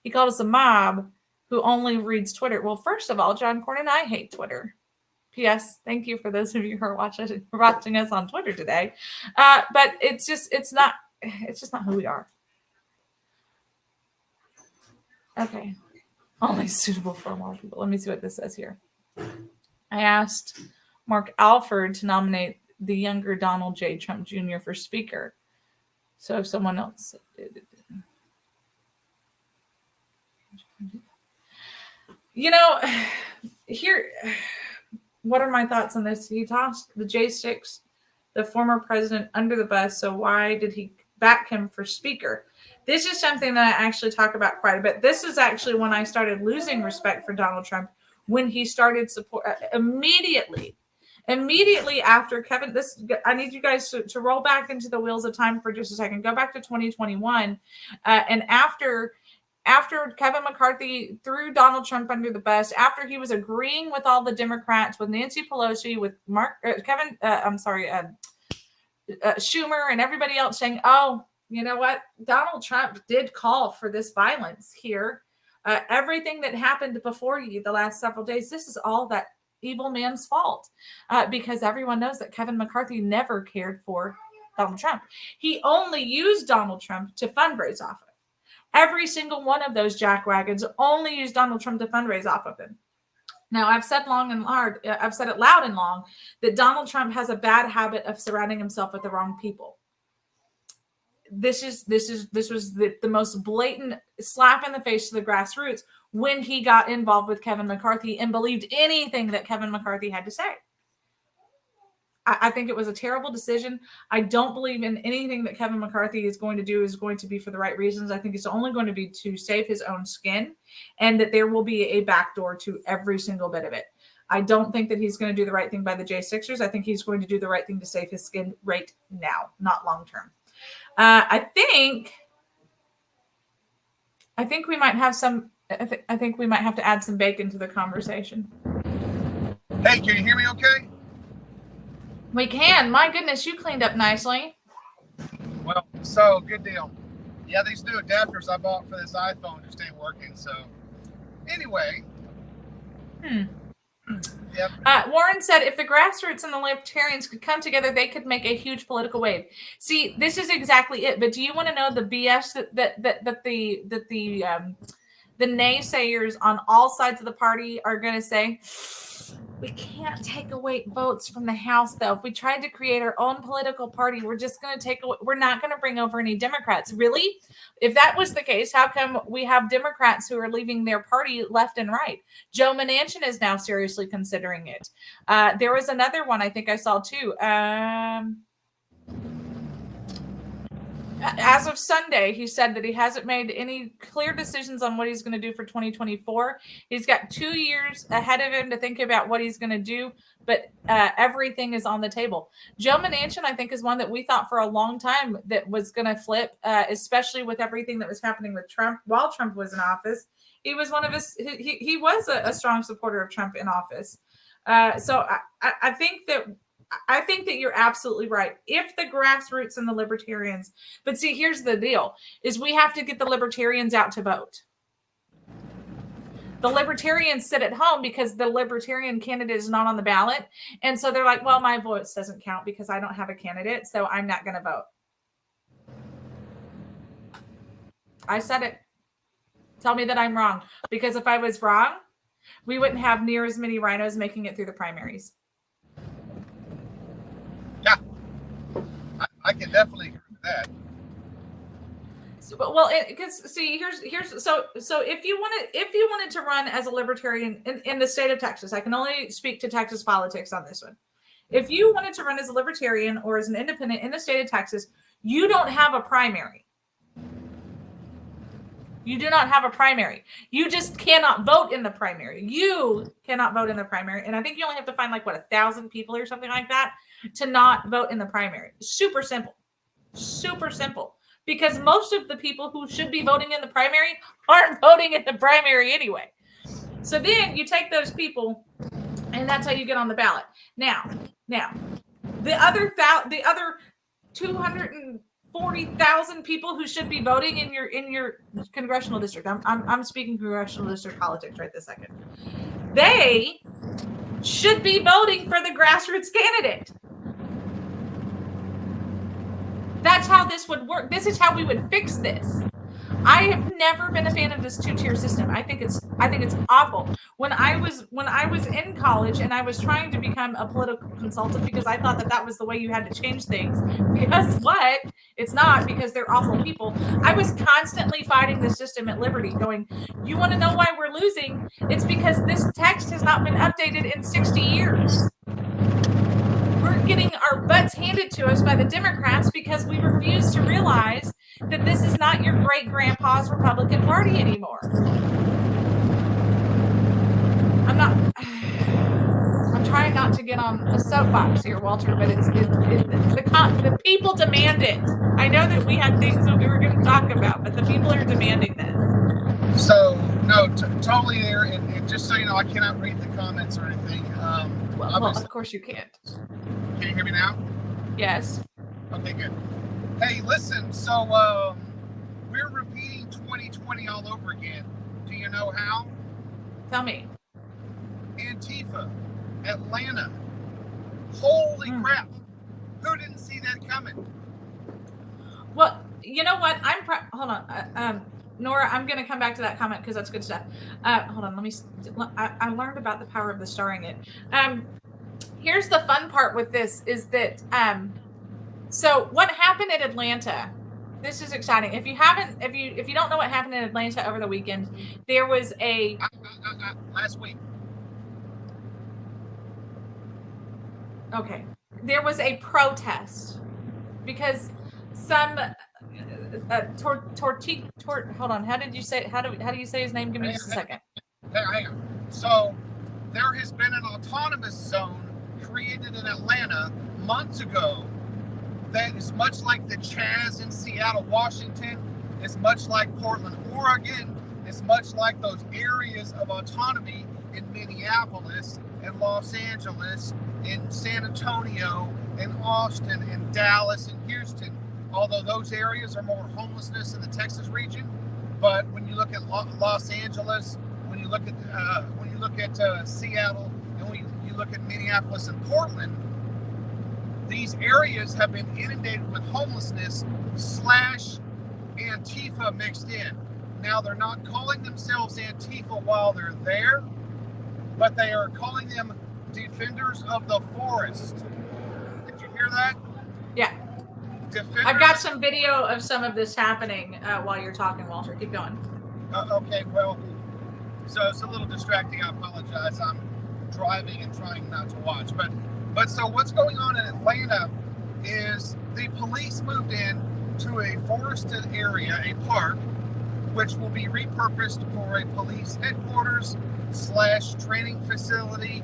He called us a mob who only reads Twitter. Well, first of all, John Cornyn, I hate Twitter. P.S. Thank you for those of you who are watching us on Twitter today. But it's just not who we are. Okay. Only suitable for more people. Let me see what this says here. I asked Mark Alford to nominate the younger Donald J. Trump Jr. for Speaker. So if someone else did. Here, what are my thoughts on this? He tossed the J6, the former president, under the bus. So why did he back him for Speaker? This is something that I actually talk about quite a bit. This is actually when I started losing respect for Donald Trump, when he started support immediately after Kevin. I need you guys to roll back into the wheels of time for just a second. Go back to 2021, and after Kevin McCarthy threw Donald Trump under the bus, after he was agreeing with all the Democrats, with Nancy Pelosi, with Schumer, and everybody else saying, "Oh, you know what? Donald Trump did call for this violence here. Everything that happened before you the last several days, this is all that evil man's fault," because everyone knows that Kevin McCarthy never cared for Donald Trump. He only used Donald Trump to fundraise off of. Every single one of those jackwagons only used Donald Trump to fundraise off of him. Now, I've said I've said it loud and long, that Donald Trump has a bad habit of surrounding himself with the wrong people. This was the most blatant slap in the face to the grassroots when he got involved with Kevin McCarthy and believed anything that Kevin McCarthy had to say. I think it was a terrible decision. I don't believe in anything that Kevin McCarthy is going to do is going to be for the right reasons. I think it's only going to be to save his own skin, and that there will be a backdoor to every single bit of it. I don't think that he's going to do the right thing by the J6ers. I think he's going to do the right thing to save his skin right now, not long term. I think we might have some. I think we might have to add some bacon to the conversation. Hey, can you hear me okay? We can. My goodness, you cleaned up nicely. Well, so good deal. Yeah, these new adapters I bought for this iPhone just ain't working. So anyway. Yep. Warren said if the grassroots and the libertarians could come together, they could make a huge political wave. See, this is exactly it. But do you want to know the BS that the naysayers on all sides of the party are going to say? We can't take away votes from the House, though. If we tried to create our own political party, we're just going to take away. We're not going to bring over any Democrats. Really? If that was the case, how come we have Democrats who are leaving their party left and right? Joe Manchin is now seriously considering it. There was another one I think I saw too. As of Sunday, he said that he hasn't made any clear decisions on what he's going to do for 2024. He's got 2 years ahead of him to think about what he's going to do, but everything is on the table. Joe Manchin, I think, is one that we thought for a long time that was going to flip, especially with everything that was happening with Trump while Trump was in office. He was he was a strong supporter of Trump in office. So I think that you're absolutely right. If the grassroots and the libertarians, but see, here's the deal, is we have to get the libertarians out to vote. The libertarians sit at home because the libertarian candidate is not on the ballot. And so they're like, well, my voice doesn't count because I don't have a candidate, so I'm not going to vote. I said it. Tell me that I'm wrong. Because if I was wrong, We wouldn't have near as many rhinos making it through the primaries. Yeah, I can definitely agree with that. So, well, because see, here's so if you wanted to run as a libertarian in the state of Texas, I can only speak to Texas politics on this one. If you wanted to run as a libertarian or as an independent in the state of Texas, you don't have a primary. You do not have a primary. You just cannot vote in the primary. You cannot vote in the primary. And I think you only have to find 1,000 people or something like that to not vote in the primary. Super simple. Super simple. Because most of the people who should be voting in the primary aren't voting in the primary anyway. So then you take those people, and that's how you get on the ballot. Now, the other 240,000 people who should be voting in your congressional district. I'm speaking congressional district politics right this second. They should be voting for the grassroots candidate. That's how this would work. This is how we would fix this. I have never been a fan of this two-tier system. I think it's awful. When I was in college and I was trying to become a political consultant because I thought that was the way you had to change things. Guess what? It's not, because they're awful people. I was constantly fighting the system at Liberty, going, "You want to know why we're losing? It's because this text has not been updated in 60 years." We're getting our butts handed to us by the Democrats because we refuse to realize that this is not your great-grandpa's Republican Party anymore. I'm trying not to get on a soapbox here, Walter, but the people demand it. I know that we had things that we were going to talk about, but the people are demanding this. So, no, totally there. And just so you know, I cannot read the comments or anything. Well, of course you can't. Can you hear me now? Yes. Okay, good. Hey, listen, so we're repeating 2020 all over again. Do you know how? Tell me. Antifa, Atlanta. Holy crap. Who didn't see that coming? Well, you know what? Hold on. Nora, I'm going to come back to that comment because that's good stuff. Hold on. I learned about the power of the starring it. Here's the fun part with this is that, so what happened in Atlanta, this is exciting. If you don't know what happened in Atlanta over the weekend, there was a last week. Okay. There was a protest because some hold on. How do you say his name? Give me just a second. Hang on. So there has been an autonomous zone created in Atlanta months ago that is much like the Chaz in Seattle, Washington, is much like Portland, Oregon, is much like those areas of autonomy in Minneapolis and Los Angeles, in San Antonio, in Austin, in Dallas, and Houston. Although those areas are more homelessness in the Texas region, but when you look at Los Angeles, when you look at Seattle, and when you look at Minneapolis and Portland, these areas have been inundated with homelessness / Antifa mixed in. Now, they're not calling themselves Antifa while they're there, but they are calling them defenders of the forest. Did you hear that? Yeah. I've got some video of some of this happening while you're talking, Walter. Keep going. Okay, well, so it's a little distracting. I apologize. I'm driving and trying not to watch. But so what's going on in Atlanta is the police moved in to a forested area, a park, which will be repurposed for a police headquarters / training facility.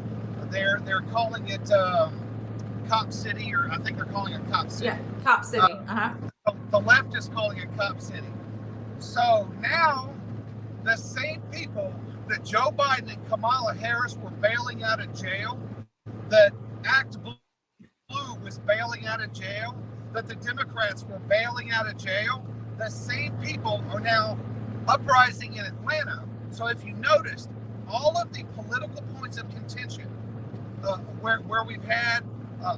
They're calling it Cop City, or I think they're calling it Cop City. Yeah, Cop City. The left is calling it Cop City. So now the same people that Joe Biden and Kamala Harris were bailing out of jail, that Act Blue was bailing out of jail, that the Democrats were bailing out of jail, the same people are now uprising in Atlanta. So if you noticed, all of the political points of contention, where we've had,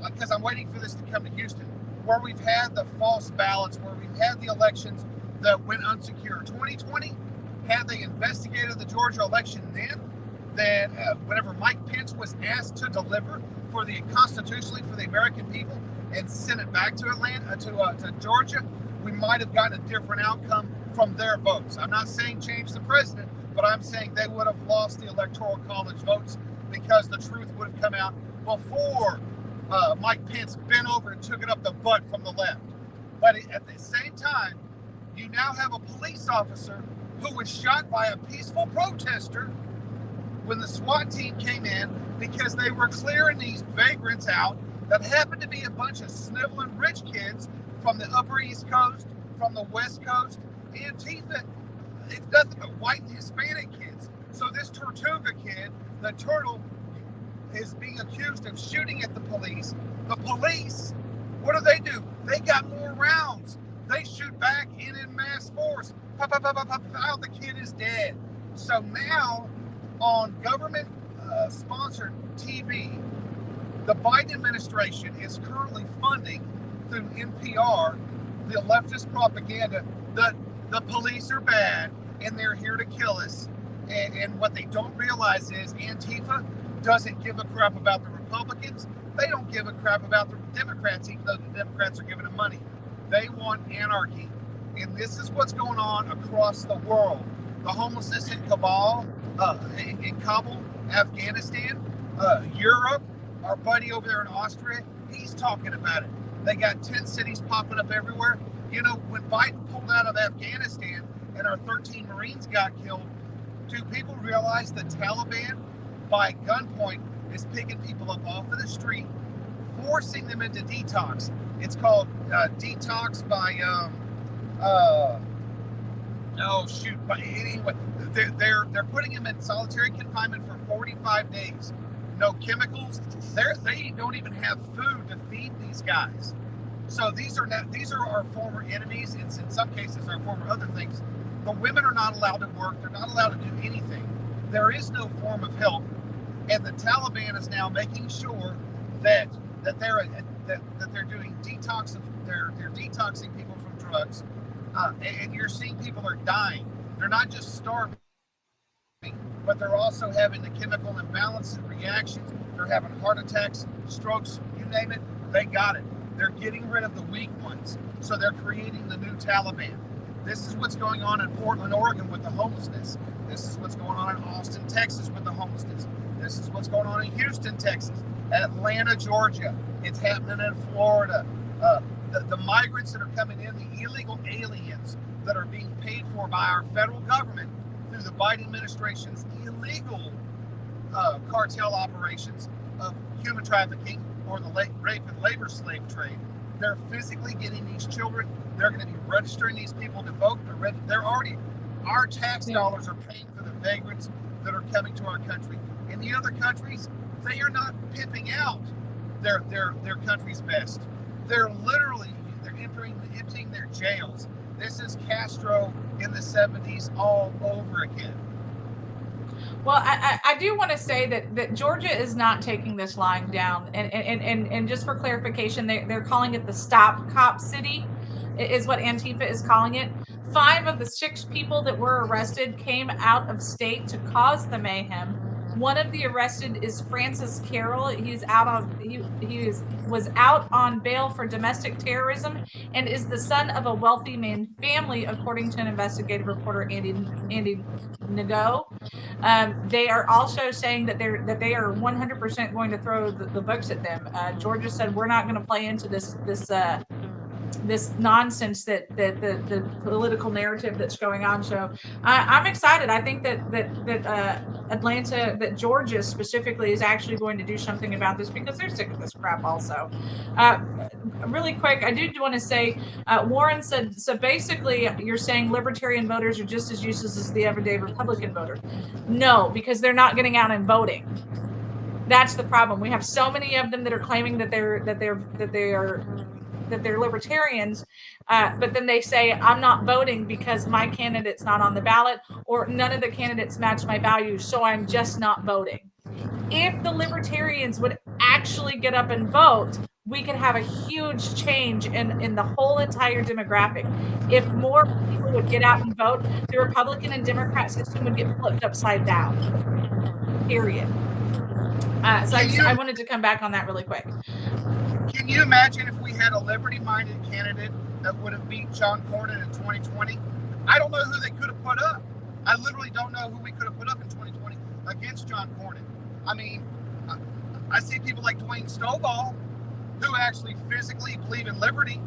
because I'm waiting for this to come to Houston, where we've had the false ballots, where we've had the elections that went unsecure. 2020, had they investigated the Georgia election then, that whenever Mike Pence was asked to deliver for the constitutionally for the American people and send it back to Atlanta, to Georgia, we might have gotten a different outcome from their votes. I'm not saying change the president, but I'm saying they would have lost the Electoral College votes because the truth would have come out before Mike Pence bent over and took it up the butt from the left. But at the same time, you now have a police officer who was shot by a peaceful protester when the SWAT team came in because they were clearing these vagrants out that happened to be a bunch of sniveling rich kids from the Upper East Coast, from the West Coast. Antifa, it's nothing but white and Hispanic kids. So this Tortuga kid, the turtle, is being accused of shooting at the police. The police, what do? They got more rounds. They shoot back in mass force. Pop, pop, pop, pop, pop, pop, the kid is dead. So now, on government-sponsored TV, the Biden administration is currently funding through NPR the leftist propaganda that the police are bad and they're here to kill us. And what they don't realize is Antifa doesn't give a crap about the Republicans. They don't give a crap about the Democrats, even though the Democrats are giving them money. They want anarchy. And this is what's going on across the world. The homelessness in Kabul, Afghanistan, Europe, our buddy over there in Austria, he's talking about it. They got 10 cities popping up everywhere. You know, when Biden pulled out of Afghanistan and our 13 Marines got killed, do people realize the Taliban, by gunpoint, is picking people up off of the street, forcing them into detox? It's called detox by, but anyway, they're putting them in solitary confinement for 45 days. No chemicals. They don't even have food to feed these guys. So these are our former enemies, and in some cases our former other things. The women are not allowed to work. They're not allowed to do anything. There is no form of help, and the Taliban is now making sure that they're doing detox. They're detoxing people from drugs, and you're seeing people are dying. They're not just starving, but they're also having the chemical imbalance and reactions. They're having heart attacks, strokes, you name it, they got it. They're getting rid of the weak ones. So they're creating the new Taliban. This is what's going on in Portland, Oregon with the homelessness. This is what's going on in Austin, Texas with the homelessness. This is what's going on in Houston, Texas, Atlanta, Georgia. It's happening in Florida. The migrants that are coming in, the illegal aliens that are being paid for by our federal government through the Biden administration's illegal cartel operations of human trafficking or the rape and labor slave trade. They're physically getting these children. They're going to be registering these people to vote. They're already, our tax dollars are paying for the vagrants that are coming to our country. In the other countries, they are not pimping out their country's best. They're emptying their jails. This is Castro in the 70s all over again. Well, I do want to say that Georgia is not taking this lying down. And just for clarification, they're calling it the Stop Cop City, is what Antifa is calling it. 5 of the 6 people that were arrested came out of state to cause the mayhem. One of the arrested is Francis Carroll. He was out on bail for domestic terrorism and is the son of a wealthy man family, according to an investigative reporter, Andy Nago. They are also saying that they are 100% going to throw the books at them. Georgia said, we're not going to play into this nonsense that the political narrative that's going on. So I'm excited. I think that Atlanta, that Georgia specifically, is actually going to do something about this because they're sick of this crap also. Really quick, I do want to say, Warren said, so basically you're saying libertarian voters are just as useless as the everyday Republican voter. No, because they're not getting out and voting. That's the problem. We have so many of them that are claiming that they're libertarians, but then they say, I'm not voting because my candidate's not on the ballot, or none of the candidates match my values, so I'm just not voting. If the libertarians would actually get up and vote, we could have a huge change in the whole entire demographic. If more people would get out and vote, the Republican and Democrat system would get flipped upside down. Period. So I wanted to come back on that really quick. Can you imagine if we had a liberty-minded candidate that would have beat John Cornyn in 2020? I don't know who they could have put up. I literally don't know who we could have put up in 2020 against John Cornyn. I mean, I see people like Dwayne Stovall who actually physically believe in liberty.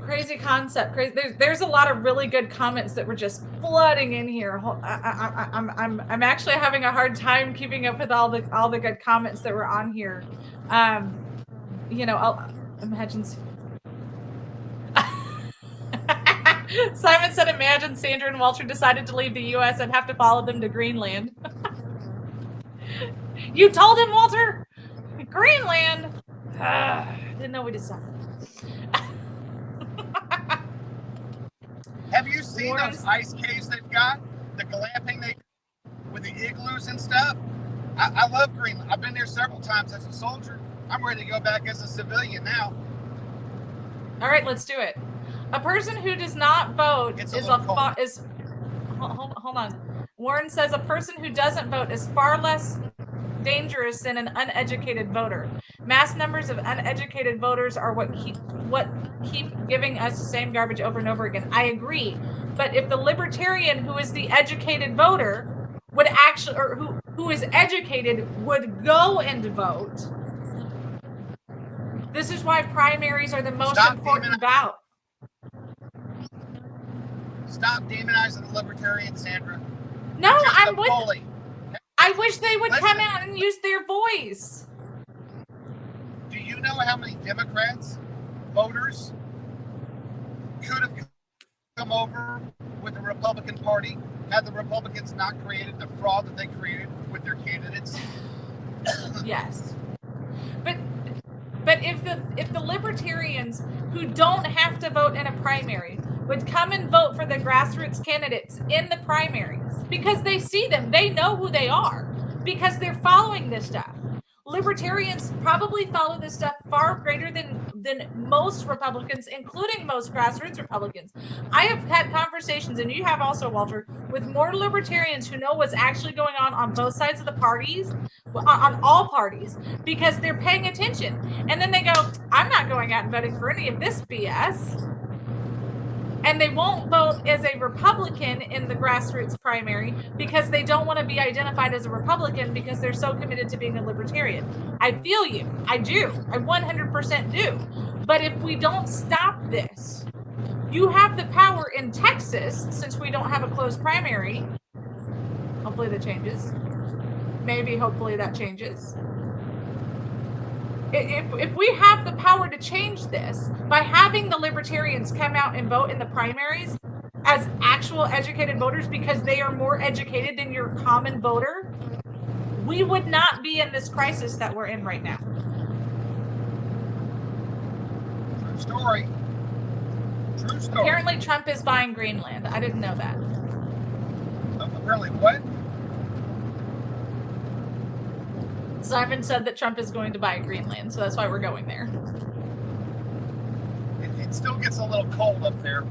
Crazy concept. Crazy. There's a lot of really good comments that were just flooding in here. I'm actually having a hard time keeping up with all the good comments that were on here. You know, I'll imagine. Simon said, "Imagine Sandra and Walter decided to leave the U.S. and have to follow them to Greenland." You told him, Walter? Greenland. Didn't know we decided. Have you seen those ice caves they've got? The glamping with the igloos and stuff? I love Greenland. I've been there several times as a soldier. I'm ready to go back as a civilian now. All right, let's do it. A person who does not vote hold on. Warren says a person who doesn't vote is far less dangerous than an uneducated voter. Mass numbers of uneducated voters are what keep giving us the same garbage over and over again. I agree, but if the libertarian who is the educated voter would actually, or who is educated, would go and vote. This is why primaries are the most important vote. Stop demonizing the libertarian, Sandra. No, I'm with. I wish they would come out and use their voice. Do you know how many Democrats, voters, could have come over with the Republican Party had the Republicans not created the fraud that they created with their candidates? Yes. But if the libertarians who don't have to vote in a primary would come and vote for the grassroots candidates in the primaries, because they see them, they know who they are, because they're following this stuff. Libertarians probably follow this stuff far greater than most Republicans, including most grassroots Republicans. I have had conversations, and you have also, Walter, with more libertarians who know what's actually going on both sides of the parties, on all parties, because they're paying attention. And then they go, I'm not going out and voting for any of this BS. And they won't vote as a Republican in the grassroots primary because they don't want to be identified as a Republican because they're so committed to being a libertarian. I feel you. I do. I 100% do. But if we don't stop this, you have the power in Texas, since we don't have a closed primary. Hopefully that changes. Maybe, hopefully that changes. If we have the power to change this by having the libertarians come out and vote in the primaries as actual educated voters because they are more educated than your common voter, we would not be in this crisis that we're in right now. True story. True story. Apparently Trump is buying Greenland. I didn't know that. Apparently what? Simon said that Trump is going to buy Greenland, so that's why we're going there. It still gets a little cold up there.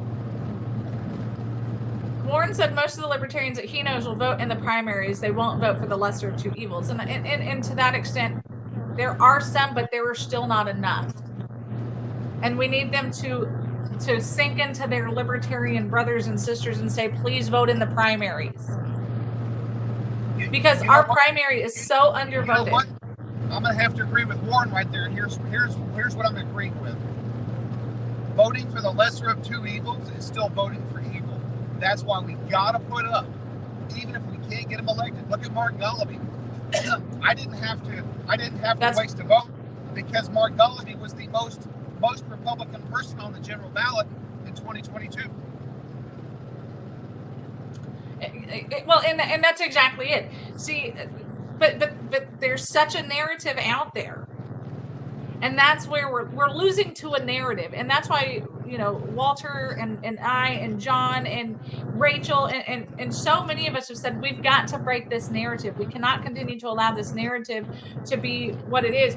Warren said most of the libertarians that he knows will vote in the primaries. They won't vote for the lesser of two evils. And to that extent, there are some, but there are still not enough. And we need them to sink into their libertarian brothers and sisters and say, please vote in the primaries. Because our primary is so undervoted. You know what? I'm going to have to agree with Warren right there. Here's what I'm agreeing with. Voting for the lesser of two evils is still voting for evil. That's why we got to put up, even if we can't get him elected. Look at Mark Gullaby. I didn't have to waste a vote because Mark Gullaby was the most Republican person on the general ballot in 2022. Well, and that's exactly it. See, but there's such a narrative out there, and that's where we're losing to a narrative, and that's why Walter and I and John and Rachel and so many of us have said we've got to break this narrative. We cannot continue to allow this narrative to be what it is.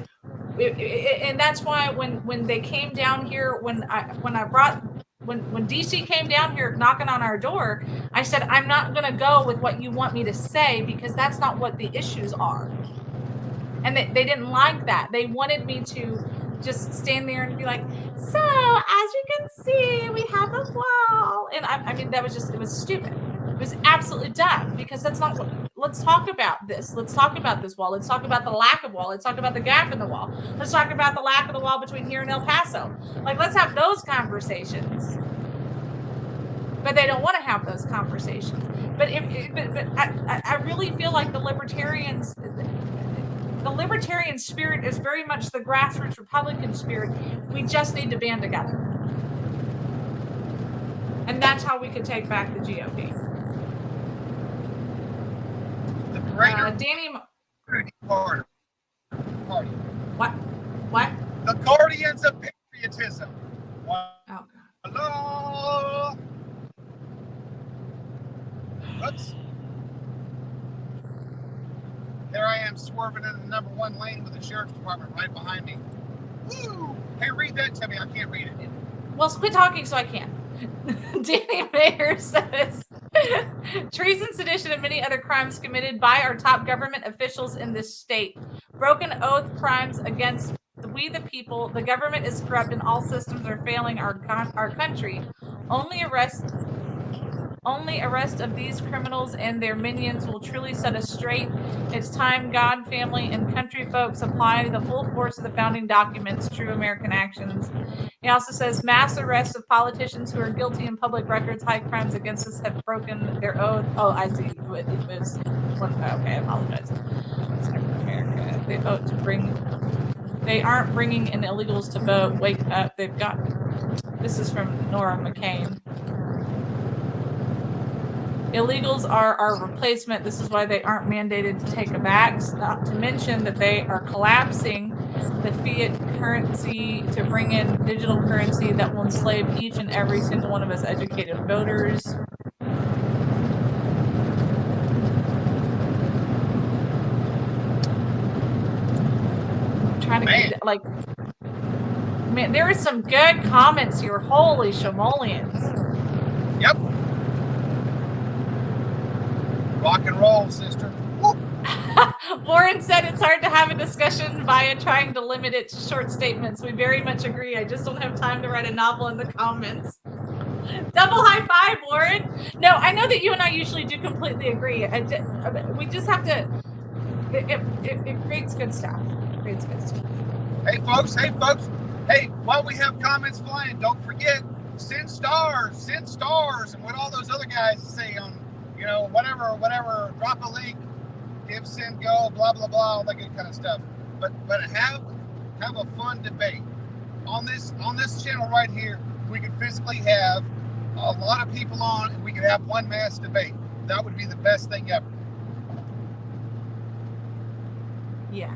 And that's why when they came down here, when DC came down here knocking on our door, I said, I'm not going to go with what you want me to say, because that's not what the issues are. And they didn't like that. They wanted me to just stand there and be like, so as you can see, we have a wall. And I mean, it was stupid. It was absolutely dumb, because that's not what, let's talk about this. Let's talk about this wall. Let's talk about the lack of wall. Let's talk about the gap in the wall. Let's talk about the lack of the wall between here and El Paso. Like, let's have those conversations. But they don't want to have those conversations. But I really feel like the libertarian spirit is very much the grassroots Republican spirit. We just need to band together. And that's how we could take back the GOP. The greater Danny party. What? The guardians of patriotism. Oh, God. Hello. Oops. There I am, swerving in the number 1 lane with the sheriff's department right behind me. Woo! Hey, read that to me. I can't read it. Well, quit talking so I can. Danny Mayer says, treason, sedition, and many other crimes committed by our top government officials in this state. Broken oath crimes against we the people. The government is corrupt and all systems are failing our country. Only arrest of these criminals and their minions will truly set us straight. It's time God, family, and country folks apply the full force of the founding documents, true American actions. He also says mass arrests of politicians who are guilty in public records, high crimes against us have broken their oath. Oh, I see. It was one. Okay, I apologize. It's America. They vote to bring. They aren't bringing in illegals to vote. Wake up. They've got. This is from Nora McCain. Illegals are our replacement. This is why they aren't mandated to take a vax. Not to mention that they are collapsing the fiat currency to bring in digital currency that will enslave each and every single one of us educated voters. I'm trying to get, like, man, there are some good comments here. Holy shamolians. Yep. Rock and roll, sister. Warren said it's hard to have a discussion via trying to limit it to short statements. We very much agree. I just don't have time to write a novel in the comments. Double high five, Warren. No, I know that you and I usually do completely agree. We just have to. It creates good stuff. It creates good stuff. Hey, folks. Hey, while we have comments flying, don't forget, send stars, and what all those other guys say on, whatever, drop a link, give, send, go, blah, blah, blah, all that good kind of stuff. But have a fun debate. On this channel right here, we could physically have a lot of people on, and we could have one mass debate. That would be the best thing ever. Yes.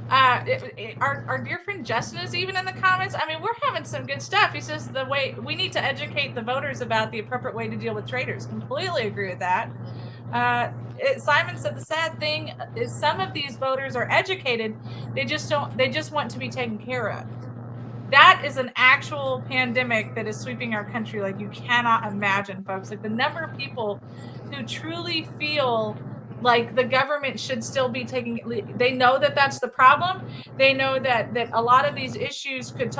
Our dear friend Justin is even in the comments. I mean, we're having some good stuff. He says the way we need to educate the voters about the appropriate way to deal with traitors. Completely agree with that. Simon said the sad thing is some of these voters are educated. They just want to be taken care of. That is an actual pandemic that is sweeping our country like you cannot imagine, folks. Like the number of people who truly feel like the government should still be taking, they know that that's the problem. They know that a lot of these issues could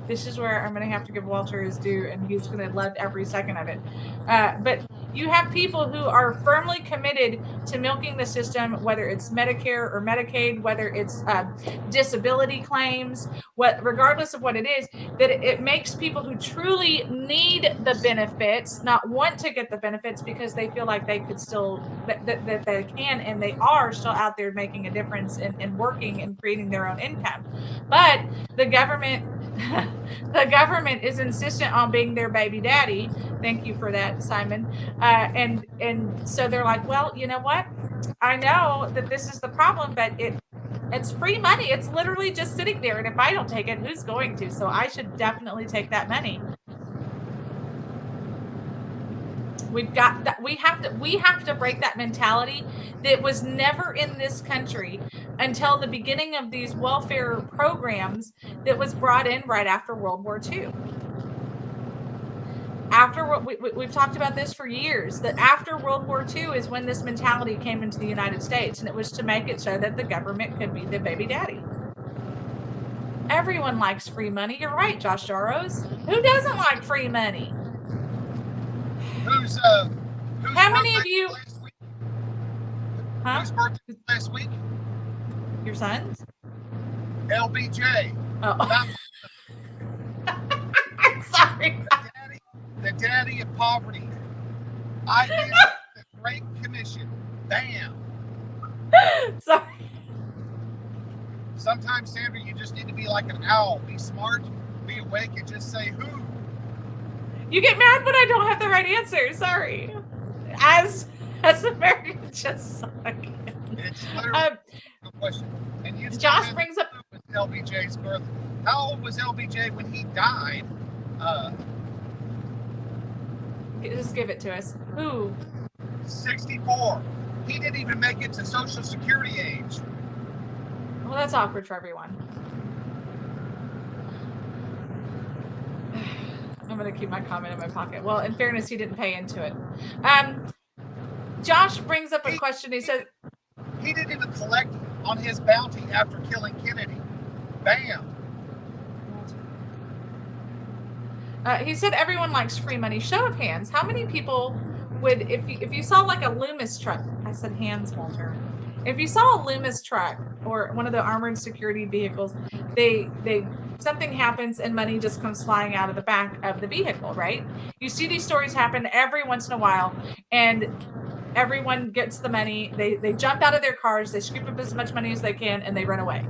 this is where I'm going to have to give Walter his due, and he's going to love every second of it. But you have people who are firmly committed to milking the system, whether it's Medicare or Medicaid, whether it's disability claims, regardless of what it is, that it makes people who truly need the benefits not want to get the benefits because they feel like they could still, that they can and they are still out there making a difference and working and creating their own income. But the government is insistent on being their baby daddy. Thank you for that, Simon. And so they're like, well, you know what? I know that this is the problem, but It's free money. It's literally just sitting there. And if I don't take it, who's going to? So I should definitely take that money. We've got that. We have to break that mentality that was never in this country until the beginning of these welfare programs that was brought in right after World War II. We've talked about this for years, that after World War II is when this mentality came into the United States, and it was to make it so that the government could be the baby daddy. Everyone likes free money. You're right, Josh Jaros. Who doesn't like free money? Who's How many of you? Huh? Whose birthday last week? Your sons? LBJ. Oh. I'm sorry. The daddy of poverty. I did the Great Commission. Bam. Sorry. Sometimes, Sandra, you just need to be like an owl. Be smart, be awake, and just say who. You get mad when I don't have the right answer. Sorry. As Americans just suck. It's literally a question. And you Josh brings up LBJ's birth. How old was LBJ when he died? Just give it to us. Who? 64. He didn't even make it to Social Security age. Well, that's awkward for everyone. I'm going to keep my comment in my pocket. Well, in fairness, he didn't pay into it. Josh brings up a question. He says he didn't even collect on his bounty after killing Kennedy. Bam. He said everyone likes free money. Show of hands. How many people would, if you saw like a Loomis truck? I said hands, Walter. If you saw a Loomis truck or one of the armored security vehicles, they something happens and money just comes flying out of the back of the vehicle, right? You see these stories happen every once in a while, and everyone gets the money. They jump out of their cars, they scoop up as much money as they can, and they run away.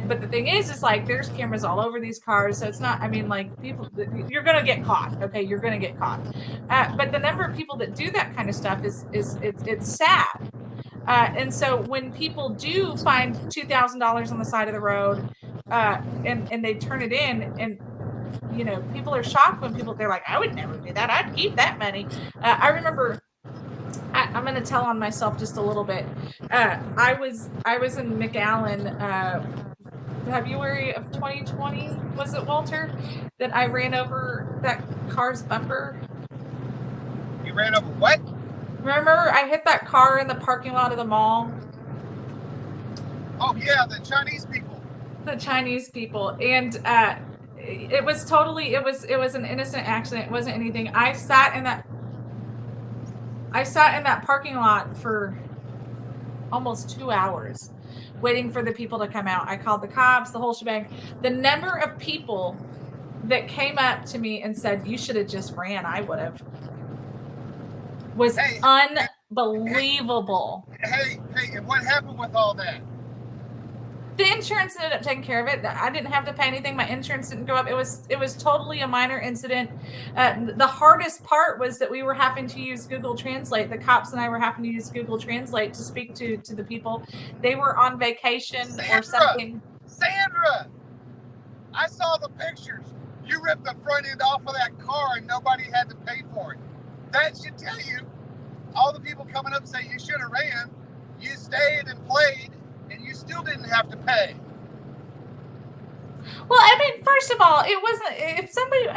But the thing is like there's cameras all over these cars, so it's not. I mean, like people, you're gonna get caught. Okay, you're gonna get caught. But the number of people that do that kind of stuff is it's sad. And so when people do find $2,000 on the side of the road, and they turn it in, and you know, people are shocked when they're like, I would never do that. I'd keep that money. I remember. I'm going to tell on myself just a little bit. I was in McAllen, February of 2020, was it, Walter, that I ran over that car's bumper? You ran over what? Remember, I hit that car in the parking lot of the mall? Oh yeah, the Chinese people. The Chinese people, and it was totally. It was an innocent accident. It wasn't anything. I sat in that parking lot for almost 2 hours waiting for the people to come out. I called the cops, the whole shebang. The number of people that came up to me and said, you should have just ran, I would have, was unbelievable. Hey, and what happened with all that? The insurance ended up taking care of it. I didn't have to pay anything. My insurance didn't go up. It was totally a minor incident. The hardest part was that we were having to use Google Translate. The cops and I were having to use Google Translate to speak to the people. They were on vacation or something. Sandra, I saw the pictures. You ripped the front end off of that car and nobody had to pay for it. That should tell you, all the people coming up say you should have ran. You stayed and played. And you still didn't have to pay. Well, I mean, first of all, it wasn't. If somebody,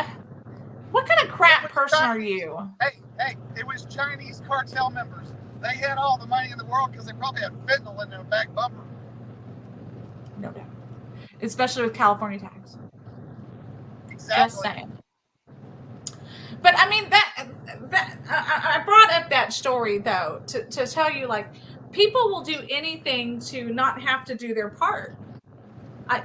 what kind of crap person are you? Hey, it was Chinese cartel members. They had all the money in the world because they probably had fentanyl in their back bumper. No doubt, especially with California tax. Exactly. Just saying. But I mean that I brought up that story though to tell you, like, people will do anything to not have to do their part. I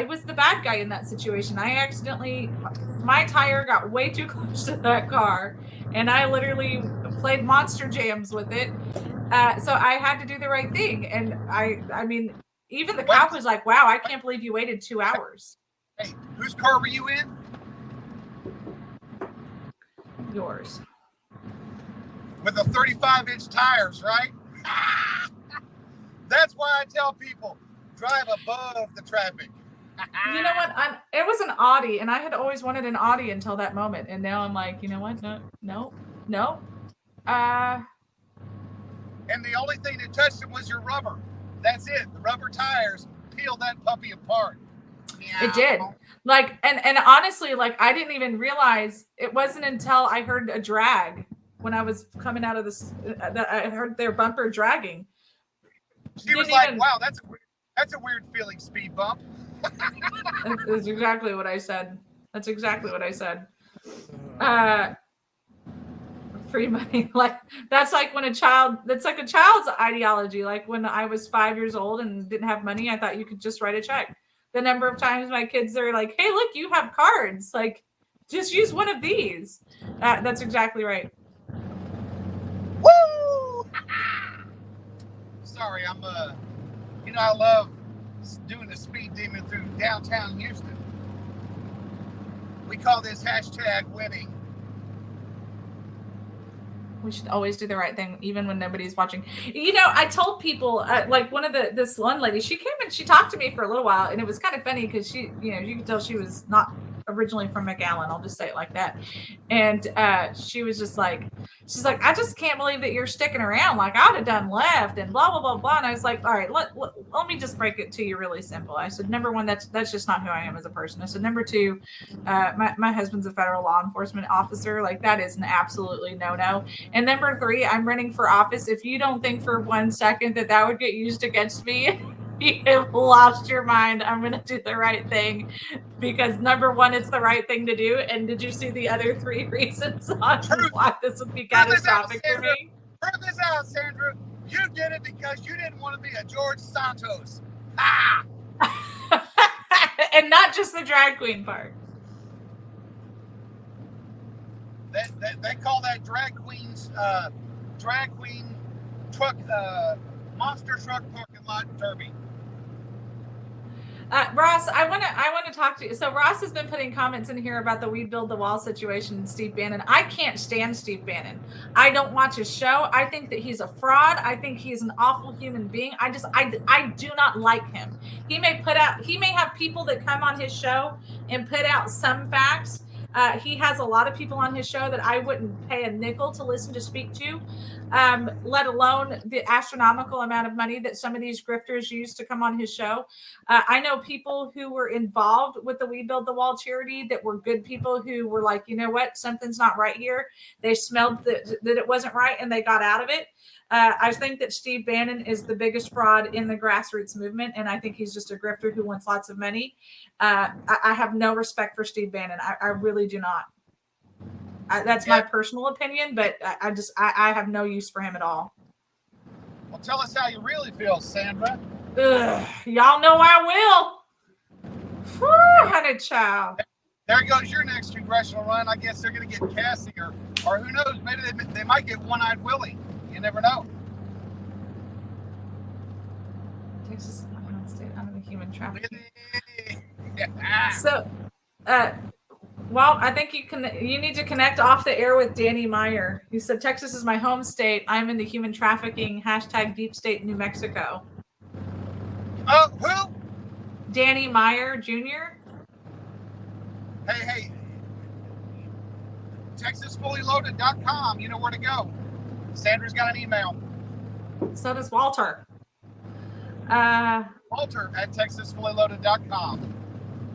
was the bad guy in that situation. My tire got way too close to that car, and I literally played monster jams with it. So I had to do the right thing. And I mean, even the cop was like, wow, I can't believe you waited 2 hours. Hey, whose car were you in? Yours. With the 35-inch tires, right? That's why I tell people, drive above the traffic. You know what? It was an Audi, and I had always wanted an Audi until that moment. And now I'm like, you know what? No. And the only thing that touched it was your rubber. That's it. The rubber tires peeled that puppy apart. It did. Like, and honestly, like, I didn't even realize it wasn't until I heard a drag when I was coming out of this that I heard their bumper dragging. She was like, wow, that's a weird feeling, speed bump. That's exactly what I said. Free money. Like, that's like a child's ideology. Like when I was 5 years old and didn't have money, I thought you could just write a check. The number of times my kids are like, hey, look, you have cards. Like, just use one of these. That's exactly right. Woo! Sorry, I'm I love doing the speed demon through downtown Houston. We call this #winning. We should always do the right thing, even when nobody's watching. I told people, like this one lady, she came and she talked to me for a little while, and it was kind of funny because she, you could tell she was not originally from McAllen. I'll just say it like that. And she was just like, she's like, I just can't believe that you're sticking around. Like, I would have done left and blah, blah, blah, blah. And I was like, all right, let me just break it to you really simple. I said, number one, that's just not who I am as a person. I said, number two, my husband's a federal law enforcement officer. Like, that is an absolutely no-no. And number three, I'm running for office. If you don't think for 1 second that would get used against me, you have lost your mind. I'm going to do the right thing because number one, it's the right thing to do. And did you see the other 3 reasons on why this would be catastrophic for me? Prove this out, Sandra. You did it because you didn't want to be a George Santos. Ah! And not just the drag queen part. They call that drag queen truck, monster truck parking lot derby. Ross, I want to talk to you. So Ross has been putting comments in here about the We Build the Wall situation and Steve Bannon. I can't stand Steve Bannon. I don't watch his show. I think that he's a fraud. I think he's an awful human being. I do not like him. He may have people that come on his show and put out some facts. He has a lot of people on his show that I wouldn't pay a nickel to listen to speak to, let alone the astronomical amount of money that some of these grifters use to come on his show. I know people who were involved with the We Build the Wall charity that were good people who were like, you know what, something's not right here. They smelled that it wasn't right and they got out of it. I think that Steve Bannon is the biggest fraud in the grassroots movement, and I think he's just a grifter who wants lots of money. I have no respect for Steve Bannon. I really do not. That's my personal opinion, but I have no use for him at all. Well, tell us how you really feel, Sandra. Y'all know I will. Whew, honey child. There goes your next congressional run. I guess they're going to get Cassie, or who knows? Maybe they might get One-Eyed Willie. You never know. Texas is my home state. I'm in the human trafficking. Yeah. So, well, I think you need to connect off the air with Danny Meyer. He said, Texas is my home state. I'm in the human trafficking, #deep state New Mexico. Who? Danny Meyer Jr. Hey. TexasFullyLoaded.com. You know where to go. Sandra's got an email. So does Walter. Walter at TexasFullyLoaded.com.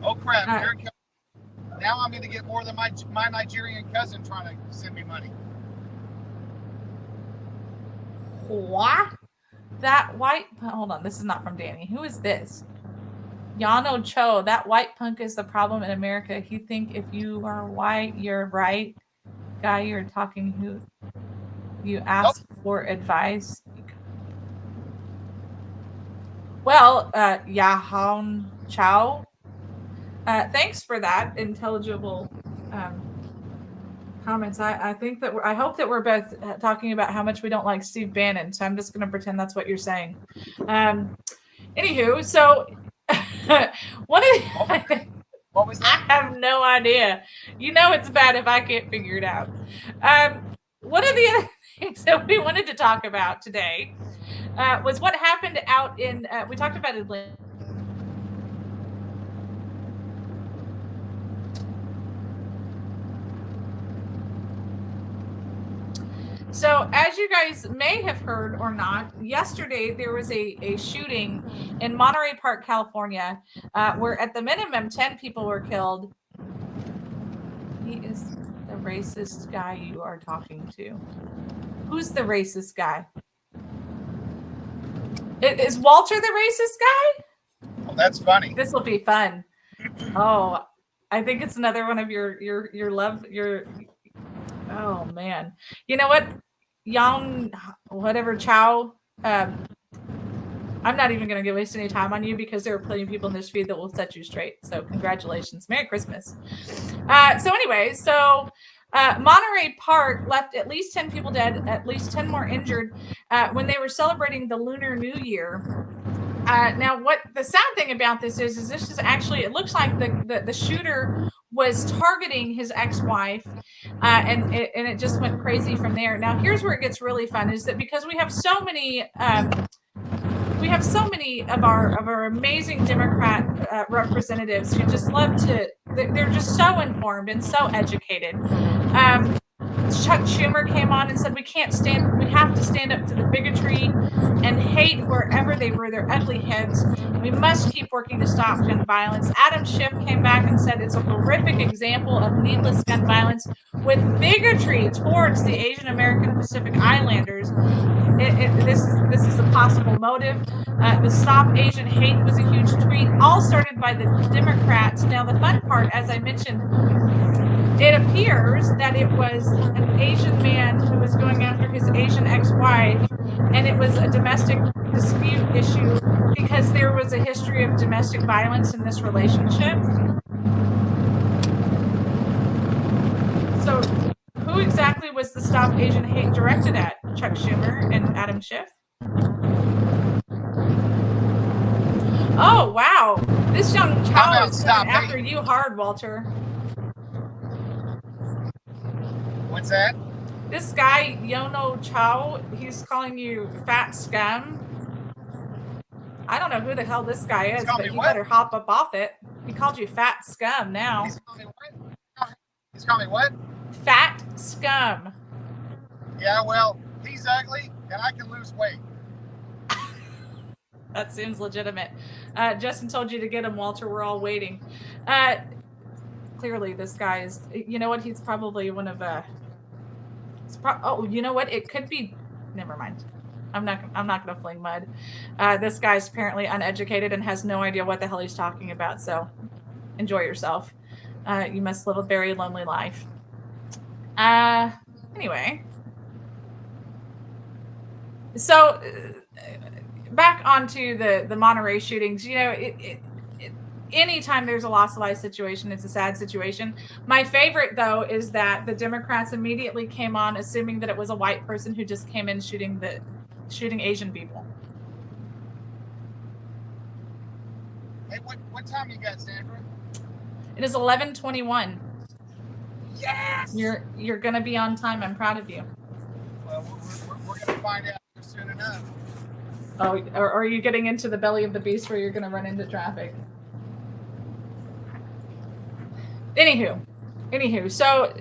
Oh, crap. Here it comes. Now I'm going to get more than my Nigerian cousin trying to send me money. What? That white... Hold on. This is not from Danny. Who is this? Yano Cho. That white punk is the problem in America. You think if you are white, you're right. Guy, you're talking who... You ask for advice. Well, Yahan Chow, thanks for that intelligible comments. I think that I hope that we're both talking about how much we don't like Steve Bannon. So I'm just going to pretend that's what you're saying. Anywho, so what was that? I have no idea. You know it's bad if I can't figure it out. One of the other things that we wanted to talk about today was what happened out in, we talked about Atlanta. So, as you guys may have heard or not, yesterday there was a shooting in Monterey Park, California, where at the minimum 10 people were killed. He is the racist guy you are talking to. Who's the racist guy? Is Walter the racist guy? Oh, that's funny. This will be fun. Oh, I think it's another one of your oh man. You know what? Yang whatever Chow. I'm not even going to waste any time on you because there are plenty of people in this feed that will set you straight. So congratulations. Merry Christmas. Monterey Park left at least 10 people dead, at least 10 more injured when they were celebrating the Lunar New Year. Now, what the sad thing about this is this is actually, it looks like the shooter was targeting his ex-wife, and it just went crazy from there. Now, here's where it gets really fun, is that because we have so many of our amazing Democrat representatives who just love to, they're just so informed and so educated. Chuck Schumer came on and said we have to stand up to the bigotry and hate wherever they rear their ugly heads. We must keep working to stop gun violence. Adam Schiff came back and said it's a horrific example of needless gun violence with bigotry towards the Asian American Pacific Islanders. This is a possible motive. The Stop Asian Hate was a huge tweet, all started by the Democrats. Now, the fun part, as I mentioned, it appears that it was an Asian man who was going after his Asian ex-wife, and it was a domestic dispute issue because there was a history of domestic violence in this relationship. So who exactly was the Stop Asian Hate directed at? Chuck Schumer and Adam Schiff? Oh, wow. This young child is going after you hard, Walter. What's that? This guy, Yono Chow, he's calling you fat scum. I don't know who the hell this guy is, but you better hop up off it. He called you fat scum now. He's calling me what? He's calling me what? Fat scum. Yeah, well, he's ugly, and I can lose weight. That seems legitimate. Justin told you to get him, Walter. We're all waiting. Clearly, this guy is, you know what? He's probably one of you know what? It could be. Never mind. I'm not going to fling mud. This guy's apparently uneducated and has no idea what the hell he's talking about. So, enjoy yourself. You must live a very lonely life. Anyway, so back onto the Monterey shootings. You know, anytime there's a loss of life situation, it's a sad situation. My favorite, though, is that the Democrats immediately came on assuming that it was a white person who just came in shooting Asian people. Hey, what time you got, Sandra? It is 11:21. Yes! You're going to be on time. I'm proud of you. Well, we're going to find out soon enough. Oh, or are you getting into the belly of the beast where you're going to run into traffic? Anywho, so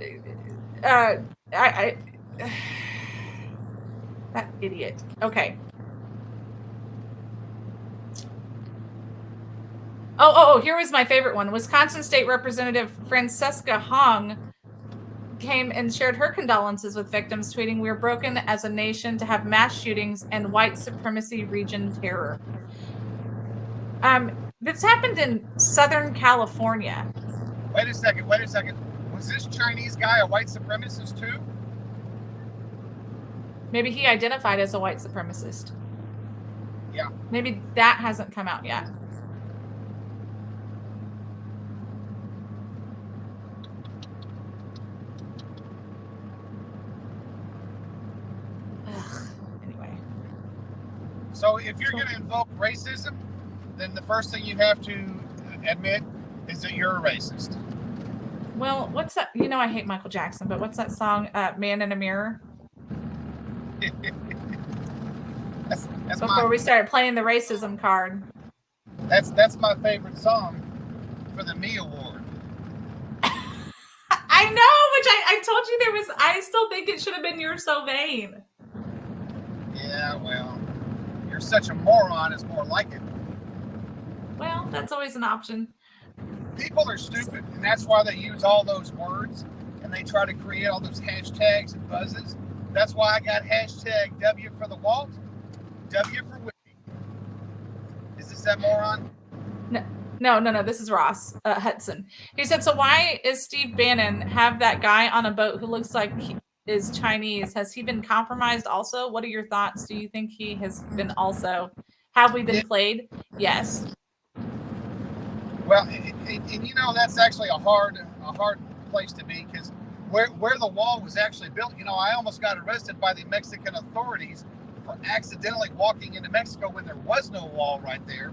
I that idiot. Okay. Oh, here was my favorite one. Wisconsin State Representative Francesca Hong came and shared her condolences with victims, tweeting, "We're broken as a nation to have mass shootings and white supremacy region terror." This happened in Southern California. Wait a second. Was this Chinese guy a white supremacist too? Maybe he identified as a white supremacist. Yeah. Maybe that hasn't come out yet. Anyway. So if you're going to invoke racism, then the first thing you have to admit is that you're a racist. Well, what's that? You know, I hate Michael Jackson, but what's that song, Man in a Mirror? that's Before we start playing the racism card. That's my favorite song for the Me Award. I know, which I told you there was. I still think it should have been You're So Vain. Yeah, well, You're Such a Moron is more like it. Well, that's always an option. People are stupid, and that's why they use all those words, and they try to create all those hashtags and buzzes. That's why I got hashtag W for the Walt, W for Whitney. Is this that moron? No. This is Ross Hudson. He said, so why is Steve Bannon have that guy on a boat who looks like he is Chinese? Has he been compromised also? What are your thoughts? Do you think he has been also? Have we been played? Yes. Well, and you know, that's actually a hard place to be, because where the wall was actually built, you know, I almost got arrested by the Mexican authorities for accidentally walking into Mexico when there was no wall right there.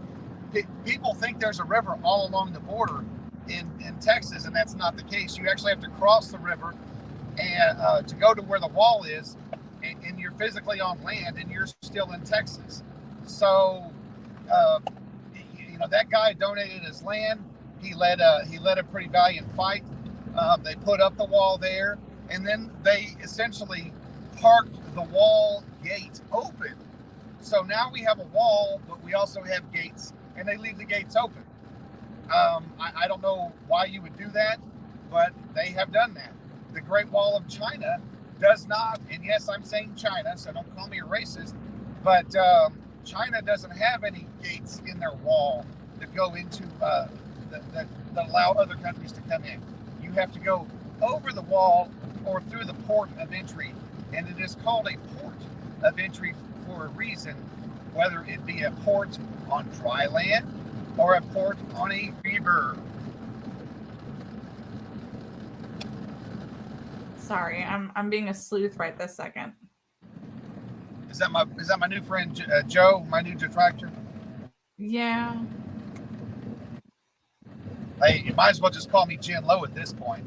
People think there's a river all along the border in Texas, and that's not the case. You actually have to cross the river and to go to where the wall is, and you're physically on land, and you're still in Texas. So, you know, that guy donated his land. He led a pretty valiant fight. They put up the wall there, and then they essentially parked the wall gate open. So now we have a wall, but we also have gates, and they leave the gates open. I don't know why you would do that, but they have done that. The Great Wall of China does not, and yes, I'm saying China, so don't call me a racist, but China doesn't have any gates in their wall that go into that allow other countries to come in. You have to go over the wall or through the port of entry, and it is called a port of entry for a reason, whether it be a port on dry land or a port on a river. Sorry, I'm being a sleuth right this second. Is that my new friend Joe, my new detractor? Yeah. Hey, you might as well just call me Jen Lowe at this point.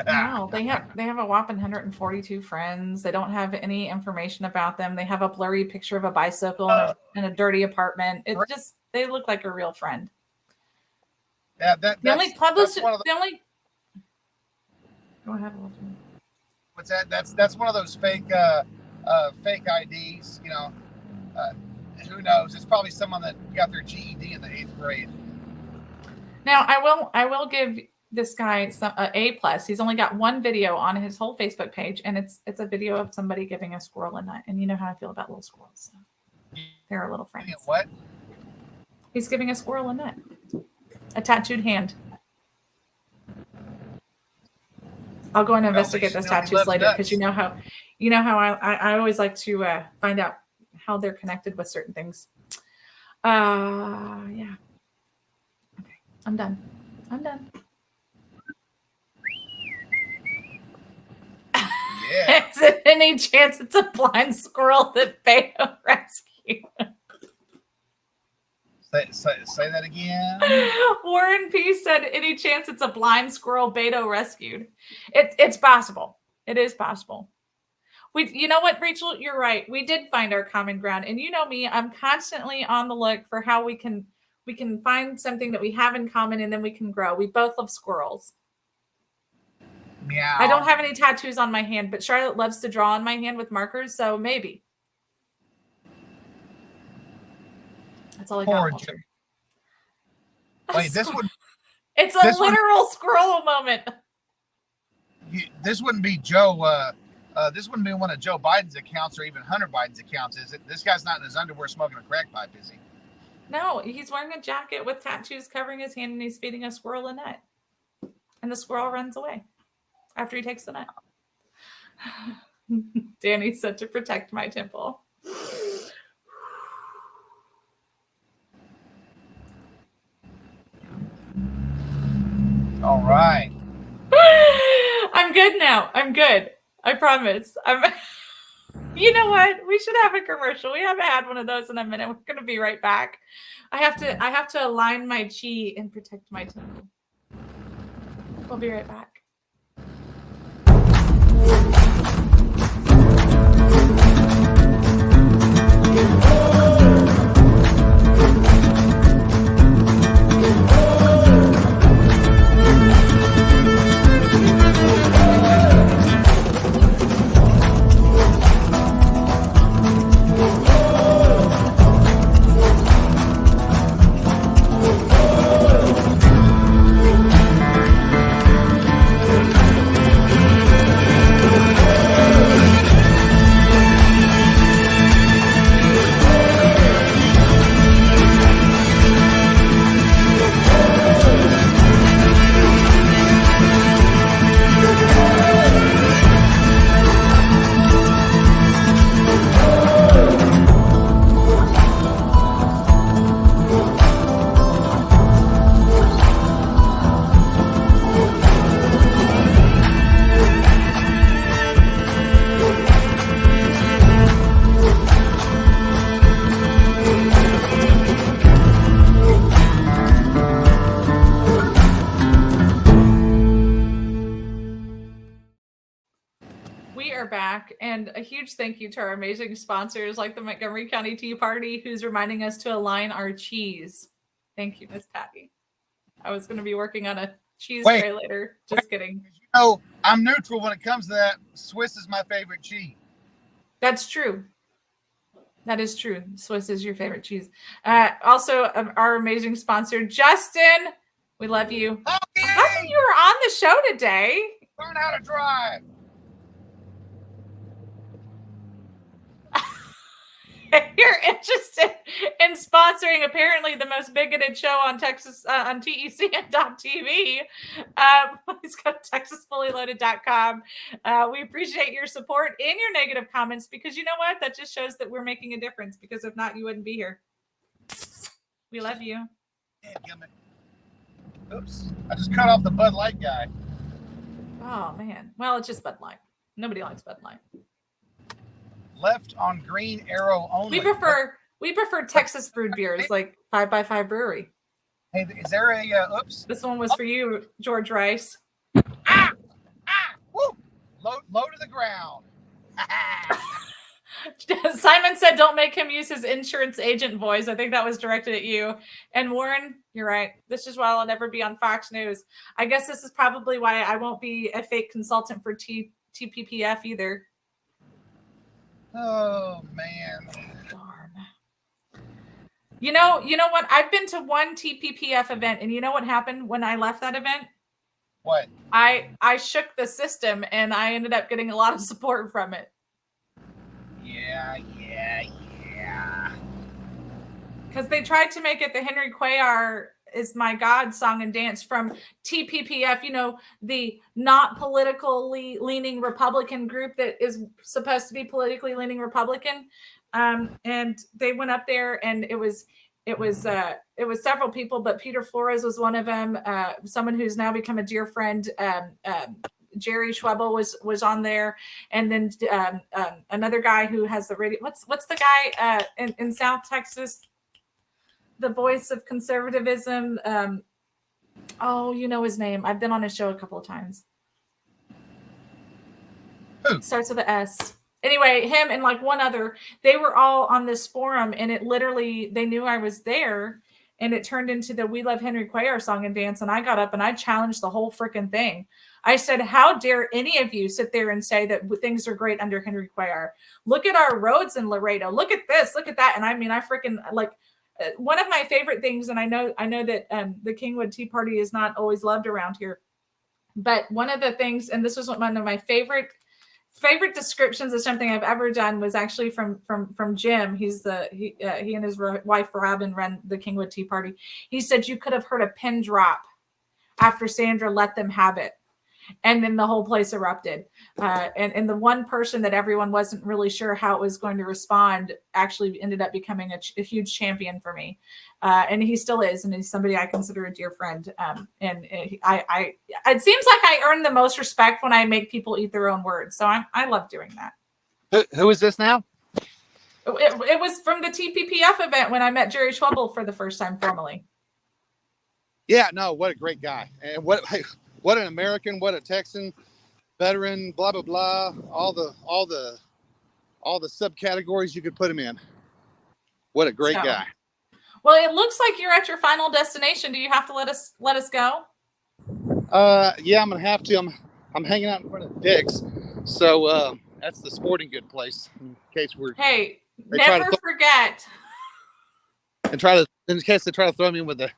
No, they have a whopping 142 friends. They don't have any information about them. They have a blurry picture of a bicycle in a dirty apartment. It just, they look like a real friend. Yeah, Go ahead. What's that? That's one of those fake IDs. You know, who knows? It's probably someone that got their GED in the 8th grade. Now, I will give this guy A+. He's only got one video on his whole Facebook page, and it's a video of somebody giving a squirrel a nut. And you know how I feel about little squirrels. So they're little friends. What? He's giving a squirrel a nut. A tattooed hand. I'll go and investigate those tattoos later, because you know how I always like to find out how they're connected with certain things. Yeah. Okay, I'm done. Yeah. Is there any chance it's a blind squirrel that Beto rescued? Say that again. Warren P said, any chance it's a blind squirrel Beto rescued? It's possible. It is possible. You know what, Rachel? You're right. We did find our common ground. And you know me, I'm constantly on the look for how we can find something that we have in common, and then we can grow. We both love squirrels. Meow. I don't have any tattoos on my hand, but Charlotte loves to draw on my hand with markers, so maybe. That's all I got. Wait, this would. It's a literal squirrel moment. This wouldn't be Joe. This wouldn't be one of Joe Biden's accounts or even Hunter Biden's accounts, is it? This guy's not in his underwear smoking a crack pipe, is he? No, he's wearing a jacket with tattoos covering his hand, and he's feeding a squirrel a nut. And the squirrel runs away after he takes the nut. Danny said to protect my temple. All right. I'm good now. I'm good. I promise. You know what? We should have a commercial. We haven't had one of those in a minute. We're going to be right back. I have to align my chi and protect my temple. We'll be right back. Back, and a huge thank you to our amazing sponsors like the Montgomery County Tea Party, who's reminding us to align our cheese. Thank you, Miss Patty. I was going to be working on a cheese tray later. Just kidding. You know, I'm neutral when it comes to that. Swiss is my favorite cheese. That's true. That is true. Swiss is your favorite cheese. Also, our amazing sponsor, Justin. We love you. Okay. I thought you were on the show today. Learn how to drive. If you're interested in sponsoring apparently the most bigoted show on Texas on TECN.TV, please go to TexasFullyLoaded.com. We appreciate your support and your negative comments, because you know what? That just shows that we're making a difference, because if not, you wouldn't be here. We love you. Oops. I just cut off the Bud Light guy. Oh, man. Well, it's just Bud Light. Nobody likes Bud Light. Left on green arrow only. We prefer Texas brewed beers like 5x5 Brewery. Hey, is there a oops? This one was for you, George Rice. Woo! Low to the ground. Simon said, "Don't make him use his insurance agent voice." I think that was directed at you. And Warren, you're right. This is why I'll never be on Fox News. I guess this is probably why I won't be a fake consultant for TPPF either. Oh man. Darn. You know what? I've been to one TPPF event, and you know what happened when I left that event? What? I shook the system, and I ended up getting a lot of support from it. Yeah. Because they tried to make it the Henry Cuellar is My God song and dance from TPPF, you know, the not politically leaning Republican group that is supposed to be politically leaning Republican. And they went up there, and it was several people, but Peter Flores was one of them. Someone who's now become a dear friend, Jerry Schwebel was on there, and then another guy who has the radio. What's the guy in South Texas? The voice of conservatism. You know his name. I've been on his show a couple of times. Who? Starts with an S. Anyway, him and like one other, they were all on this forum, and it literally, they knew I was there, and it turned into the We Love Henry Cuellar song and dance. And I got up and I challenged the whole freaking thing. I said, how dare any of you sit there and say that things are great under Henry Cuellar? Look at our roads in Laredo. Look at this. Look at that. And I mean, I freaking like, one of my favorite things, and I know that the Kingwood Tea Party is not always loved around here, but one of the things, and this was one of my favorite descriptions of something I've ever done, was actually from Jim. He and his wife Robin run the Kingwood Tea Party. He said you could have heard a pin drop after Sandra let them have it. And then the whole place erupted. And the one person that everyone wasn't really sure how it was going to respond actually ended up becoming a huge champion for me. And he still is. And he's somebody I consider a dear friend. And it seems like I earn the most respect when I make people eat their own words. So I love doing that. Who is this now? It was from the TPPF event when I met Jerry Schwebel for the first time formally. Yeah, no, what a great guy. And what an American, what a Texan, veteran, blah blah blah, all the subcategories you could put him in. What a great So, guy. well, it looks like you're at your final destination. Do you have to let us go? Yeah, I'm gonna have to. I'm hanging out in front of Dick's, so that's the sporting good place. In case Hey, they try never to forget. in case they try to throw me in with the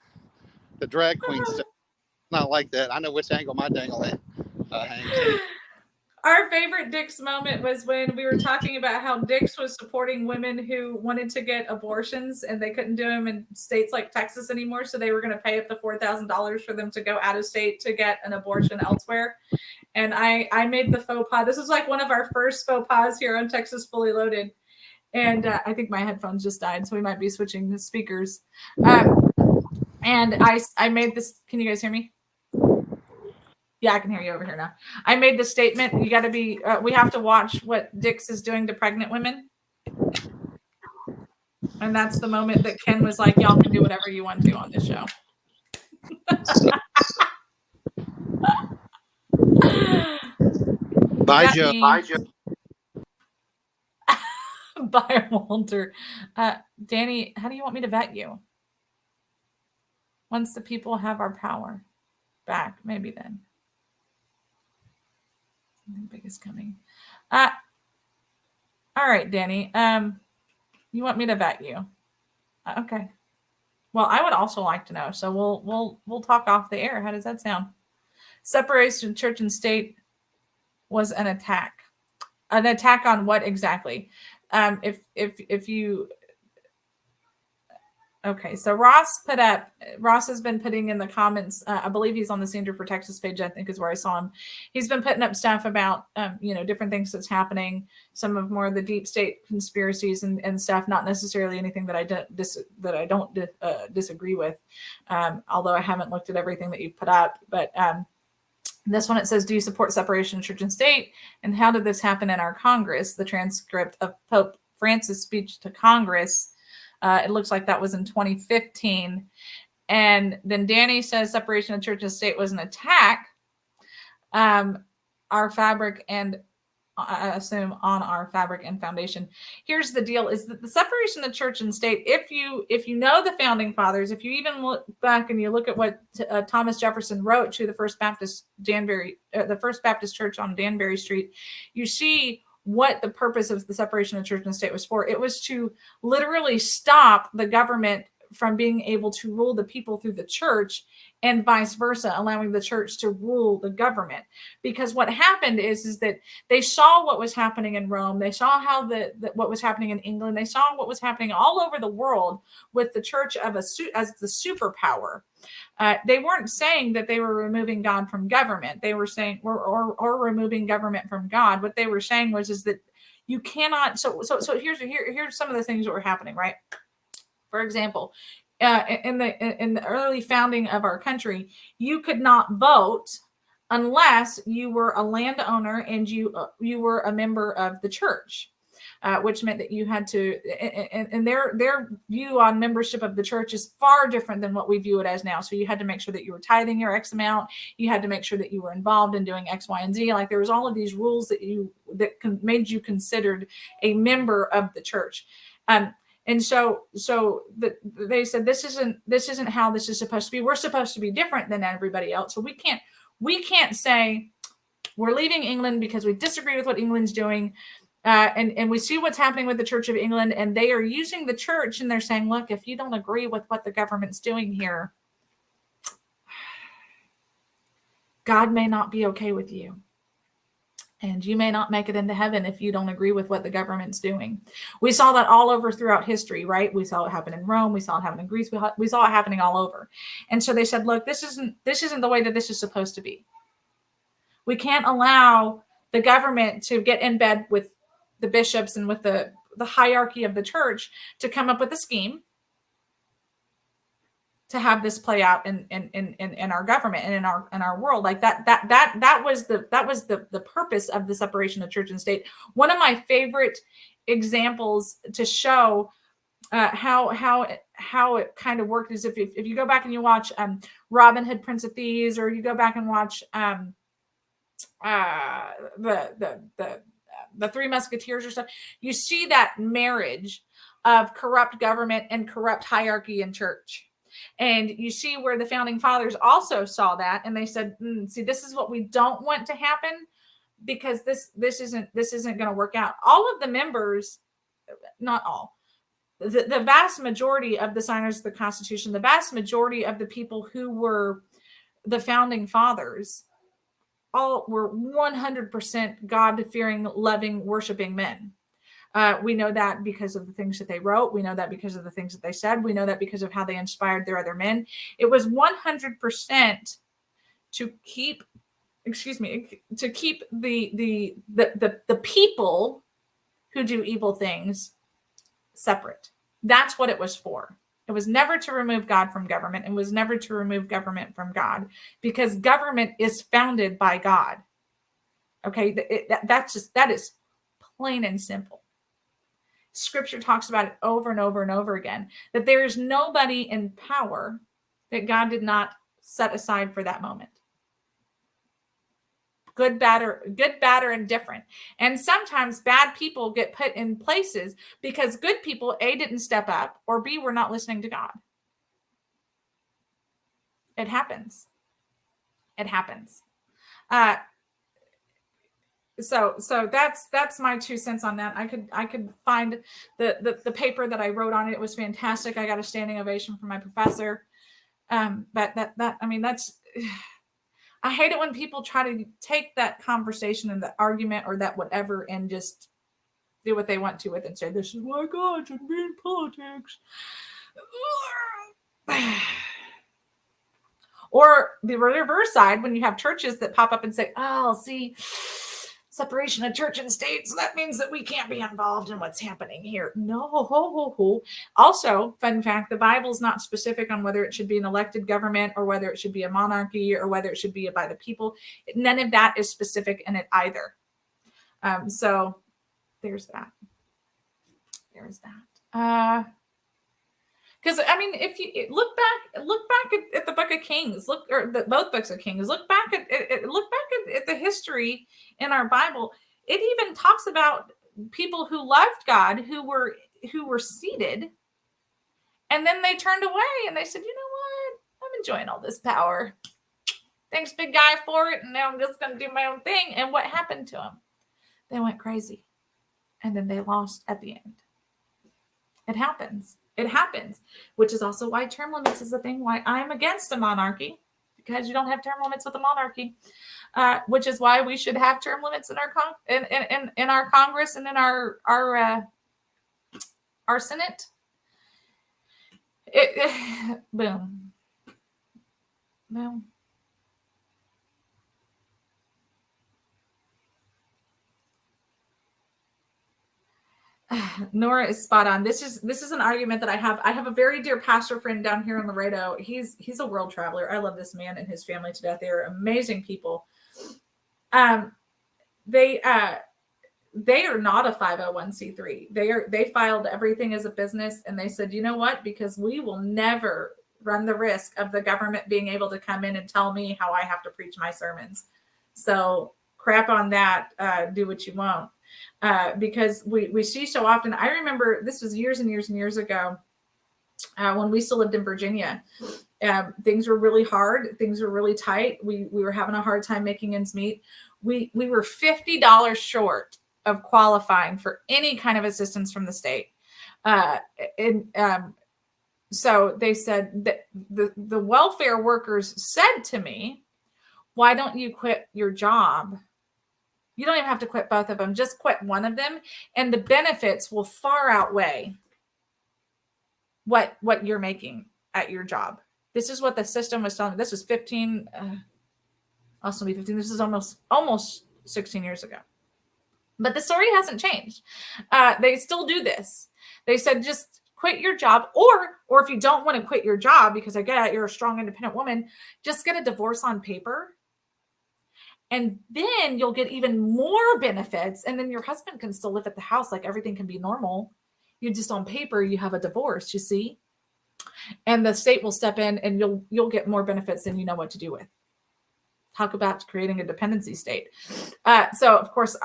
drag queen stuff. Not like that. I know which angle my dangle hangs. Our favorite Dick's moment was when we were talking about how Dick's was supporting women who wanted to get abortions and they couldn't do them in states like Texas anymore. So they were going to pay up to $4,000 for them to go out of state to get an abortion elsewhere. And I made the faux pas. This is like one of our first faux pas here on Texas Fully Loaded. And I think my headphones just died, so we might be switching the speakers. And I made this. Can you guys hear me? Yeah, I can hear you over here now. I made the statement, you got to be, we have to watch what Dick's is doing to pregnant women. And that's the moment that Ken was like, y'all can do whatever you want to on this show. Bye, Joe. Bye, Joe. Bye, Walter. Danny, how do you want me to vet you? Once the people have our power back, maybe then. Something big is coming. All right, Danny. You want me to vet you? Okay. Well, I would also like to know. So we'll talk off the air. How does that sound? Separation of church and state was an attack. An attack on what exactly? If you okay, so Ross has been putting in the comments, I believe he's on the Sandra for Texas page, I think is where I saw him. He's been putting up stuff about, different things that's happening, some of more of the deep state conspiracies and stuff, not necessarily anything that I don't disagree with, although I haven't looked at everything that you've put up. But this one, it says, do you support separation of church and state? And how did this happen in our Congress? The transcript of Pope Francis' speech to Congress. It looks like that was in 2015. And then Danny says separation of church and state was an attack. Our fabric and I assume on our fabric and foundation. Here's the deal is that the separation of church and state, if you know the founding fathers, if you even look back and you look at what Thomas Jefferson wrote to the First Baptist Church on Danbury Street, you see what the purpose of the separation of church and state was for. It was to literally stop the government from being able to rule the people through the church and vice versa, allowing the church to rule the government. Because what happened is that they saw what was happening in Rome. They saw how what was happening in England. They saw what was happening all over the world with the church as the superpower. They weren't saying that they were removing God from government. They were saying or removing government from God. What they were saying is that you cannot. So here's some of the things that were happening, right? For example, in the early founding of our country, you could not vote unless you were a landowner and you were a member of the church. Which meant that you had to, and their view on membership of the church is far different than what we view it as now. So you had to make sure that you were tithing your X amount. You had to make sure that you were involved in doing X, Y, and Z. Like there was all of these rules that made you considered a member of the church. And so they said this isn't how this is supposed to be. We're supposed to be different than everybody else. So we can't say we're leaving England because we disagree with what England's doing. And we see what's happening with the Church of England, and they are using the church, and they're saying, look, if you don't agree with what the government's doing here, God may not be okay with you. And you may not make it into heaven if you don't agree with what the government's doing. We saw that all over throughout history, right? We saw it happen in Rome. We saw it happen in Greece. We saw it happening all over. And so they said, look, this isn't the way that this is supposed to be. We can't allow the government to get in bed with the bishops and with the hierarchy of the church to come up with a scheme to have this play out in our government and in our world. Like that was the purpose of the separation of church and state. One of my favorite examples to show how it kind of worked is if you go back and you watch Robin Hood, Prince of Thieves, or you go back and watch the Three Musketeers or stuff, you see that marriage of corrupt government and corrupt hierarchy in church. And you see where the founding fathers also saw that, and they said, see, this is what we don't want to happen, because this isn't going to work out. All of the members, not all, the vast majority of the signers of the Constitution, the vast majority of the people who were the founding fathers, all were 100% God-fearing, loving, worshiping men. We know that because of the things that they wrote. We know that because of the things that they said. We know that because of how they inspired their other men. It was 100% to keep, to keep the people who do evil things separate. That's what it was for. It was never to remove God from government. It was never to remove government from God, because government is founded by God. Okay, that is plain and simple. Scripture talks about it over and over and over again, that there is nobody in power that God did not set aside for that moment. Good, bad, or indifferent. And sometimes bad people get put in places because good people, A, didn't step up, or B, were not listening to God. It happens. It happens. So that's my 2 cents on that. I could find the paper that I wrote on it. It was fantastic. I got a standing ovation from my professor. But that's, I hate it when people try to take that conversation and the argument or that whatever and just do what they want to with it and say, this is why God should be in politics. Or the reverse side, when you have churches that pop up and say, oh, see, separation of church and state, so that means that we can't be involved in what's happening here. No. Also, fun fact, the Bible's not specific on whether it should be an elected government or whether it should be a monarchy or whether it should be by the people. None of that is specific in it either. So there's that. Because if you look back at the Book of Kings, both books of Kings, look back at the history in our Bible. It even talks about people who loved God, who were seated, and then they turned away and they said, you know what? I'm enjoying all this power. Thanks, big guy, for it, and now I'm just going to do my own thing. And what happened to them? They went crazy, and then they lost at the end. It happens. It happens, which is also why term limits is the thing, why I'm against a monarchy, because you don't have term limits with a monarchy, which is why we should have term limits in our in our Congress and in our Senate. Boom. Nora is spot on. This is an argument that I have. I have a very dear pastor friend down here in Laredo. He's a world traveler. I love this man and his family to death. They are amazing people. They are not a 501c3. They filed everything as a business, and they said, you know what? Because we will never run the risk of the government being able to come in and tell me how I have to preach my sermons. So crap on that. Do what you want. Because we see so often. I remember this was years and years and years ago when we still lived in Virginia. Things were really hard. Things were really tight. We were having a hard time making ends meet. We were $50 short of qualifying for any kind of assistance from the state. So they said that the welfare workers said to me, why don't you quit your job? You don't even have to quit both of them. Just quit one of them, and the benefits will far outweigh what you're making at your job. This is what the system was telling me. This was 15. Also be 15. This is almost 16 years ago. But the story hasn't changed. They still do this. They said just quit your job, or if you don't want to quit your job because I get it, you're a strong, independent woman, just get a divorce on paper. And then you'll get even more benefits. And then your husband can still live at the house. Like everything can be normal. You just on paper, you have a divorce, you see? And the state will step in and you'll get more benefits than you know what to do with. Talk about creating a dependency state. So of course,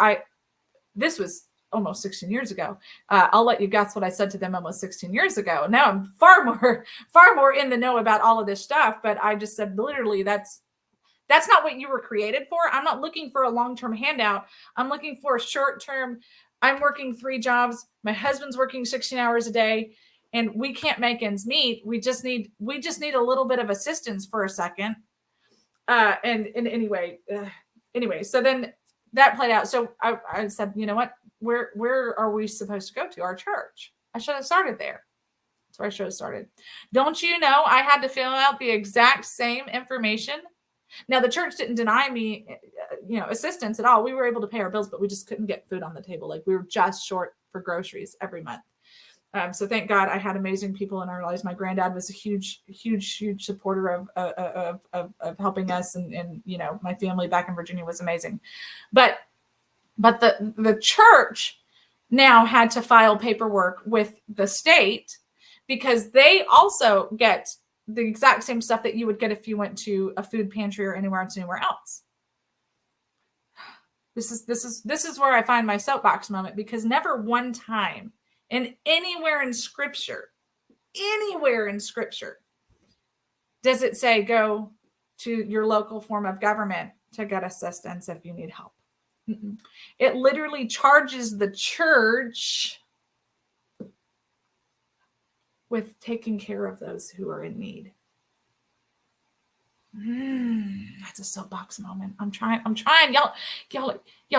this was almost 16 years ago. I'll let you guess what I said to them almost 16 years ago. Now I'm far more in the know about all of this stuff. But I just said, literally, that's not what you were created for. I'm not looking for a long-term handout. I'm looking for a short-term. I'm working 3 jobs. My husband's working 16 hours a day, and we can't make ends meet. We just need a little bit of assistance for a second. And anyway, so then that played out. So I said, you know what? Where are we supposed to go to? Our church. I should have started there. That's where I should have started. Don't you know I had to fill out the exact same information? Now, the church didn't deny me, assistance at all. We were able to pay our bills, but we just couldn't get food on the table. Like, we were just short for groceries every month. So thank God I had amazing people in our lives. My granddad was a huge, huge, huge supporter of helping us. And, my family back in Virginia was amazing. But the church now had to file paperwork with the state because they also get the exact same stuff that you would get if you went to a food pantry or anywhere else. This is where I find my soapbox moment, because never one time anywhere in scripture does it say go to your local form of government to get assistance if you need help. It literally charges the church with taking care of those who are in need. That's a soapbox moment. I'm trying. Y'all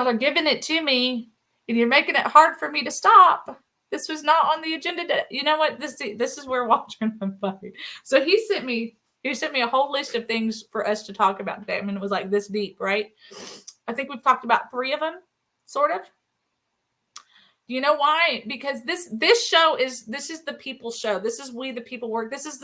are giving it to me, and you're making it hard for me to stop. This was not on the agenda. You know what? This is where Walter and fight. So he sent me a whole list of things for us to talk about today. I mean, it was like this deep, right? I think we've talked about 3 of them, sort of. You know why? Because this show is the people show. This is we the people work. This is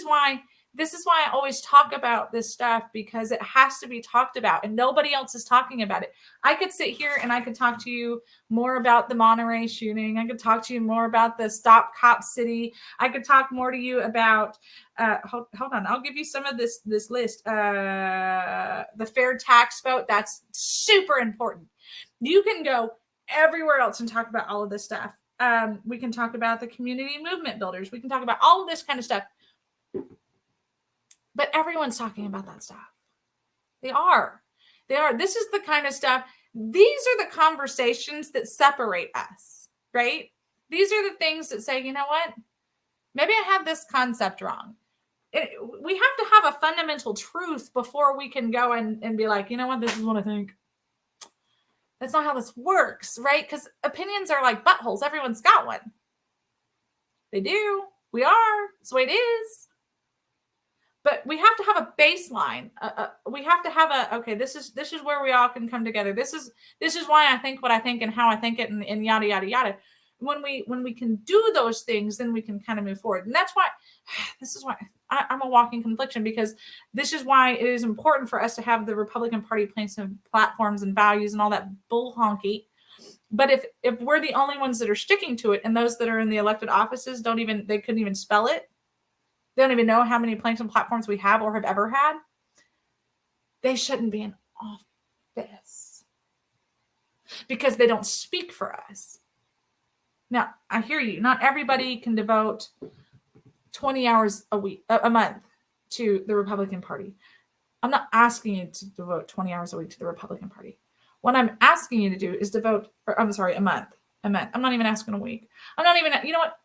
why I always talk about this stuff, because it has to be talked about and nobody else is talking about it. I could sit here and I could talk to you more about the Monterey shooting. I could talk to you more about the Stop Cop City. I could talk more to you about hold on. I'll give you some of this list. The fair tax vote. That's super important. You can go everywhere else and talk about all of this stuff. We can talk about the community movement builders. We can talk about all of this kind of stuff. But everyone's talking about that stuff. They are. This is the kind of stuff. These are the conversations that separate us, right? These are the things that say, you know what? Maybe I have this concept wrong. We have to have a fundamental truth before we can go and be like, you know what? This is what I think. That's not how this works, right? Because opinions are like buttholes. Everyone's got one. They do. We are. That's the way it is. But we have to have a baseline. We have to have okay, this is where we all can come together. This is why I think what I think and how I think it, and yada, yada, yada. When we can do those things, then we can kind of move forward. And that's why, this is why I'm a walking confliction, because this is why it is important for us to have the Republican Party platforms and values and all that bull honky. But if we're the only ones that are sticking to it, and those that are in the elected offices they couldn't even spell it. They don't even know how many plankton platforms we have or have ever had. They shouldn't be in office because they don't speak for us. Now, I hear you. Not everybody can devote 20 hours a month to the Republican Party. I'm not asking you to devote 20 hours a week to the Republican Party. What I'm asking you to do is devote, a month. I'm not even asking a week. I'm not even, you know what?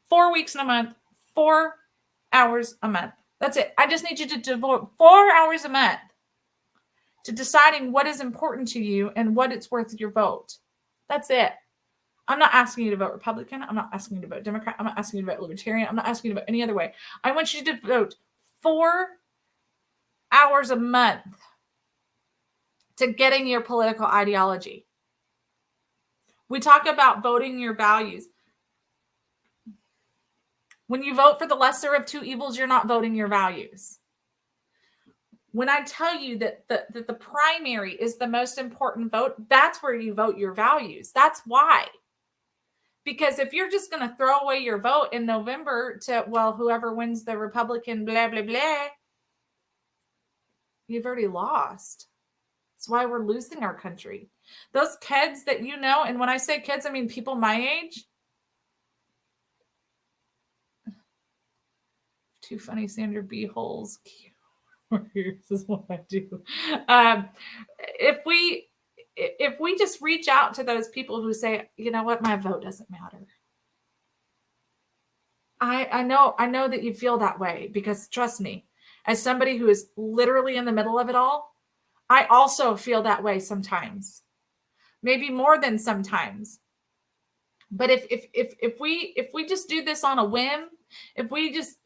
4 weeks in a month, 4 hours a month. That's it. I just need you to devote 4 hours a month to deciding what is important to you and what it's worth your vote. That's it. I'm not asking you to vote Republican. I'm not asking you to vote Democrat. I'm not asking you to vote Libertarian. I'm not asking you to vote any other way. I want you to devote 4 hours a month to getting your political ideology. We talk about voting your values. When you vote for the lesser of 2 evils, you're not voting your values. When I tell you that the primary is the most important vote, that's where you vote your values. That's why. Because if you're just going to throw away your vote in November to, well, whoever wins the Republican, blah, blah, blah, you've already lost. It's why we're losing our country. Those kids that you know, and when I say kids, I mean people my age. Too funny, Sandra B. Holes. This is what I do. If we just reach out to those people who say, you know what, my vote doesn't matter. I know that you feel that way, because trust me, as somebody who is literally in the middle of it all, I also feel that way sometimes, maybe more than sometimes. But if we just do this on a whim, if we just,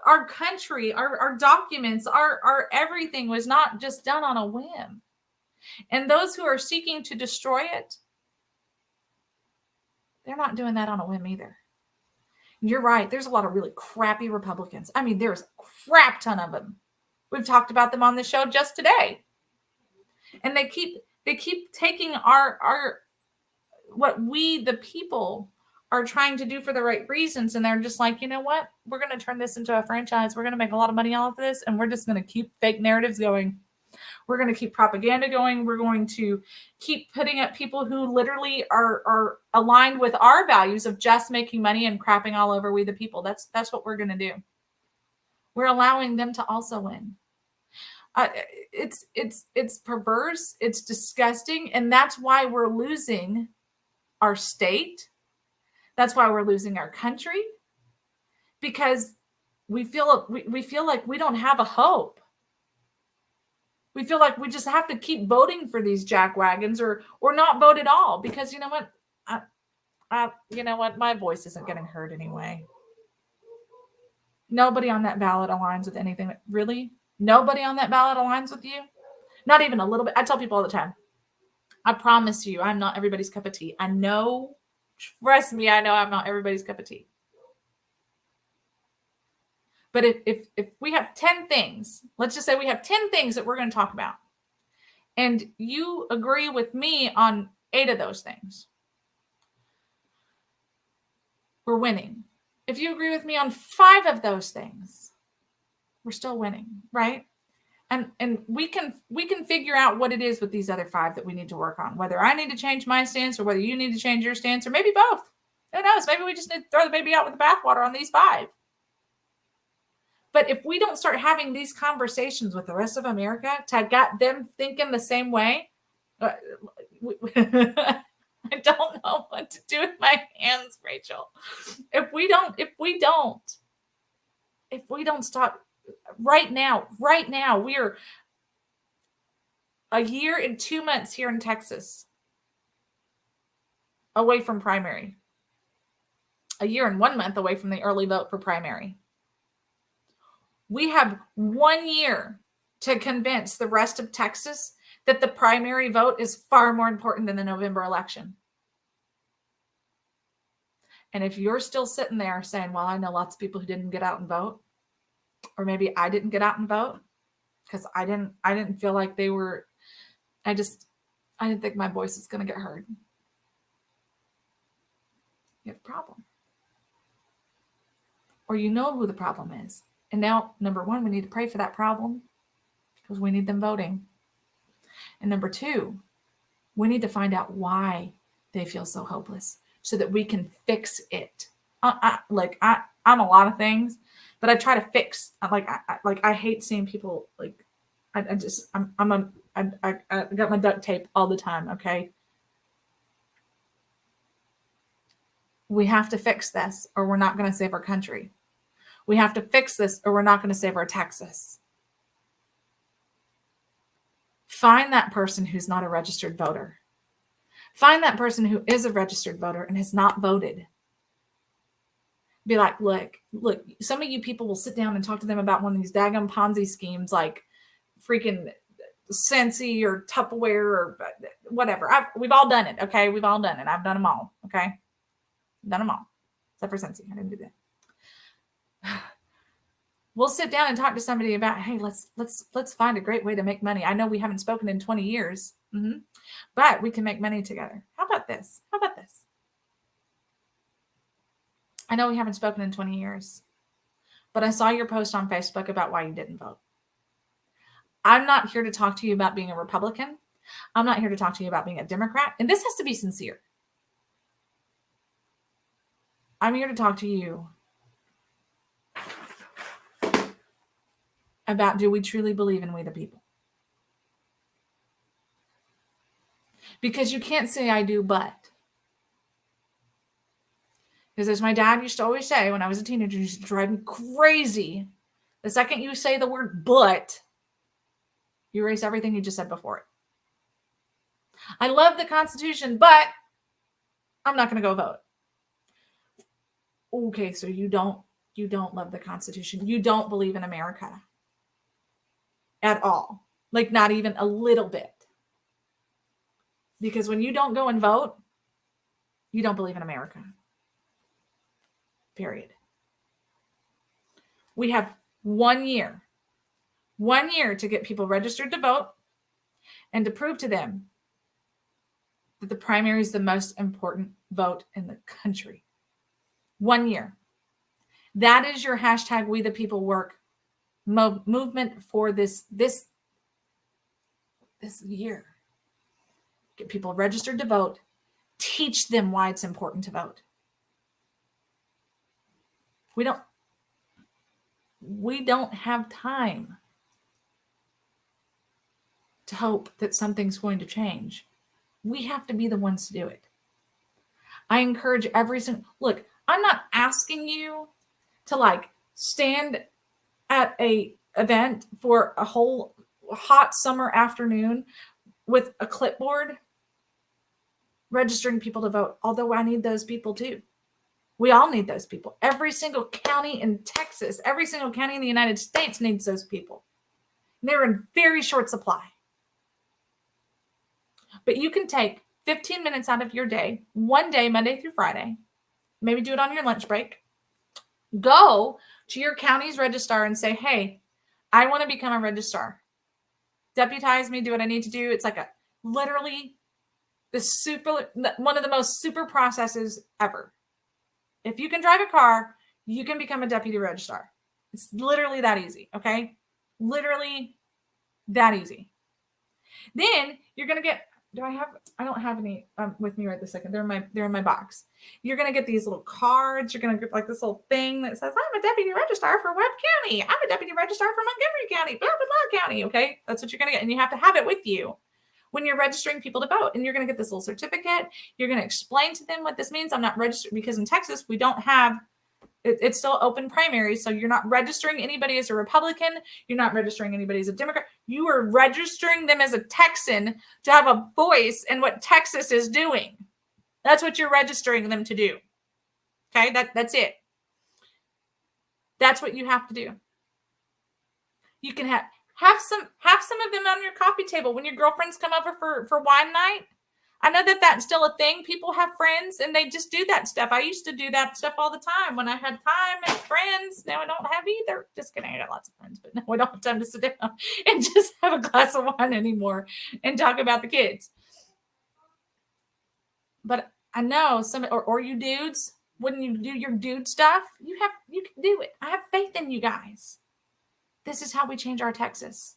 our country, our documents, our everything was not just done on a whim. And those who are seeking to destroy it, they're not doing that on a whim either. You're right. There's a lot of really crappy Republicans. I mean, there's a crap ton of them. We've talked about them on the show just today. And they keep taking our what we, the people, are trying to do for the right reasons. And they're just like, you know what? We're going to turn this into a franchise. We're going to make a lot of money off of this. And we're just going to keep fake narratives going. We're going to keep propaganda going. We're going to keep putting up people who literally are aligned with our values of just making money and crapping all over we the people. That's what we're going to do. We're allowing them to also win. It's perverse. It's disgusting. And that's why we're losing our state. That's why we're losing our country, because we feel like we don't have a hope. We feel like we just have to keep voting for these jackwagons or not vote at all, because you know what? You know what? My voice isn't getting heard anyway. Nobody on that ballot aligns with anything. Really? Nobody on that ballot aligns with you? Not even a little bit. I tell people all the time, I promise you, I'm not everybody's cup of tea. I know, trust me, I know I'm not everybody's cup of tea. But if we have 10 things, let's just say we have 10 things that we're going to talk about, and you agree with me on 8 of those things, we're winning. If you agree with me on 5 of those things, we're still winning, right? And we can figure out what it is with these other 5 that we need to work on, whether I need to change my stance or whether you need to change your stance, or maybe both. Who knows? Maybe we just need to throw the baby out with the bathwater on these 5. But if we don't start having these conversations with the rest of America to get them thinking the same way, I don't know what to do with my hands, Rachel. If we don't stop right now, we are a year and 2 months here in Texas away from primary. A year and 1 month away from the early vote for primary. We have 1 year to convince the rest of Texas that the primary vote is far more important than the November election. And if you're still sitting there saying, well, I know lots of people who didn't get out and vote, or maybe I didn't get out and vote because I didn't feel like they were, I didn't think my voice was going to get heard. You have a problem. Or you know who the problem is. And now, number 1, we need to pray for that problem because we need them voting. And number 2, we need to find out why they feel so hopeless so that we can fix it. I'm a lot of things, but I try to fix. I hate seeing people like. I got my duct tape all the time. Okay. We have to fix this, or we're not going to save our country. We have to fix this, or we're not going to save our Texas. Find that person who's not a registered voter. Find that person who is a registered voter and has not voted. Be like, look, some of you people will sit down and talk to them about one of these daggum Ponzi schemes like freaking Scentsy or Tupperware or whatever. We've all done it, okay? We've all done it. I've done them all, okay? Done them all. Except for Scentsy. I didn't do that. We'll sit down and talk to somebody about, hey, let's find a great way to make money. I know we haven't spoken in 20 years, but we can make money together. How about this? I know we haven't spoken in 20 years, but I saw your post on Facebook about why you didn't vote. I'm not here to talk to you about being a Republican. I'm not here to talk to you about being a Democrat. And this has to be sincere. I'm here to talk to you about, do we truly believe in we the people? Because you can't say I do, but. Because as my dad used to always say when I was a teenager, it used to drive me crazy. The second you say the word but, you erase everything you just said before it. I love the Constitution, but I'm not going to go vote. Okay, so you don't love the Constitution. You don't believe in America at all. Like not even a little bit. Because when you don't go and vote, you don't believe in America. Period. We have 1 year to get people registered to vote and to prove to them that the primary is the most important vote in the country. 1 year. That is your hashtag We the People Work movement for this year. Get people registered to vote. Teach them why it's important to vote. We don't have time to hope that something's going to change. We have to be the ones to do it. I encourage look, I'm not asking you to stand at a event for a whole hot summer afternoon with a clipboard registering people to vote. Although I need those people too. We all need those people. Every single county in Texas, every single county in the United States needs those people. They're in very short supply. But you can take 15 minutes out of your day, one day, Monday through Friday, maybe do it on your lunch break. Go to your county's registrar and say, hey, I want to become a registrar. Deputize me, do what I need to do. It's like literally one of the most super processes ever. If you can drive a car, you can become a deputy registrar. It's literally that easy, okay? Literally that easy. Then you're going to get, I don't have any with me right this second. They're in my box. You're going to get these little cards. You're going to get this little thing that says, I'm a deputy registrar for Webb County. I'm a deputy registrar for Montgomery County, blah, blah, blah County, okay? That's what you're going to get. And you have to have it with you when you're registering people to vote. And you're going to get this little certificate. You're going to explain to them what this means. I'm not registered because in Texas, we don't have, it's still open primary. So you're not registering anybody as a Republican. You're not registering anybody as a Democrat. You are registering them as a Texan to have a voice in what Texas is doing. That's what you're registering them to do. Okay, that's it. That's what you have to do. You can have some of them on your coffee table when your girlfriends come over for wine night. I know that that's still a thing. People have friends and they just do that stuff. I used to do that stuff all the time when I had time and friends. Now I don't have either. Just kidding. I got lots of friends, but now I don't have time to sit down and just have a glass of wine anymore and talk about the kids. But I know some, or you dudes, when you do your dude stuff, you can do it. I have faith in you guys. This is how we change our Texas.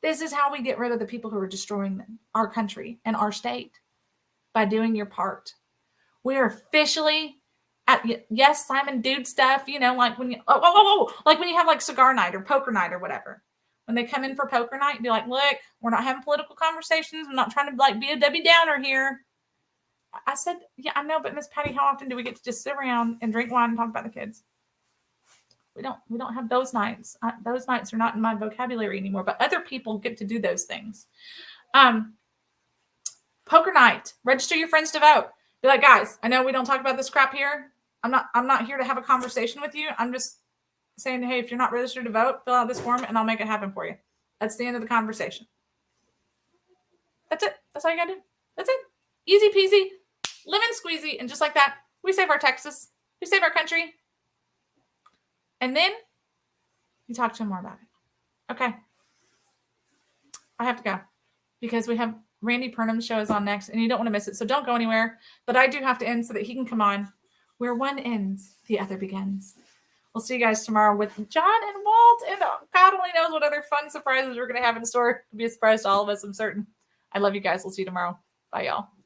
This is how we get rid of the people who are destroying our country and our state by doing your part. We are officially at, yes, Simon dude stuff, like when you, like when you have cigar night or poker night or whatever. When they come in for poker night, be like, look, we're not having political conversations. I'm not trying to be a Debbie Downer here. I said, yeah, I know, but Miss Patty, how often do we get to just sit around and drink wine and talk about the kids? We don't have those nights. Those nights are not in my vocabulary anymore, but other people get to do those things. Poker night, register your friends to vote. Be like, guys, I know we don't talk about this crap here. I'm not here to have a conversation with you. I'm just saying, hey, if you're not registered to vote, fill out this form and I'll make it happen for you. That's the end of the conversation. That's it. That's all you gotta do. That's it. Easy peasy, lemon squeezy. And just like that, we save our Texas. We save our country. And then you talk to him more about it. Okay. I have to go because we have Randy Purnham's show is on next and you don't want to miss it. So don't go anywhere. But I do have to end so that he can come on. Where one ends, the other begins. We'll see you guys tomorrow with John and Walt. And God only knows what other fun surprises we're going to have in store. It'll be a surprise to all of us, I'm certain. I love you guys. We'll see you tomorrow. Bye, y'all.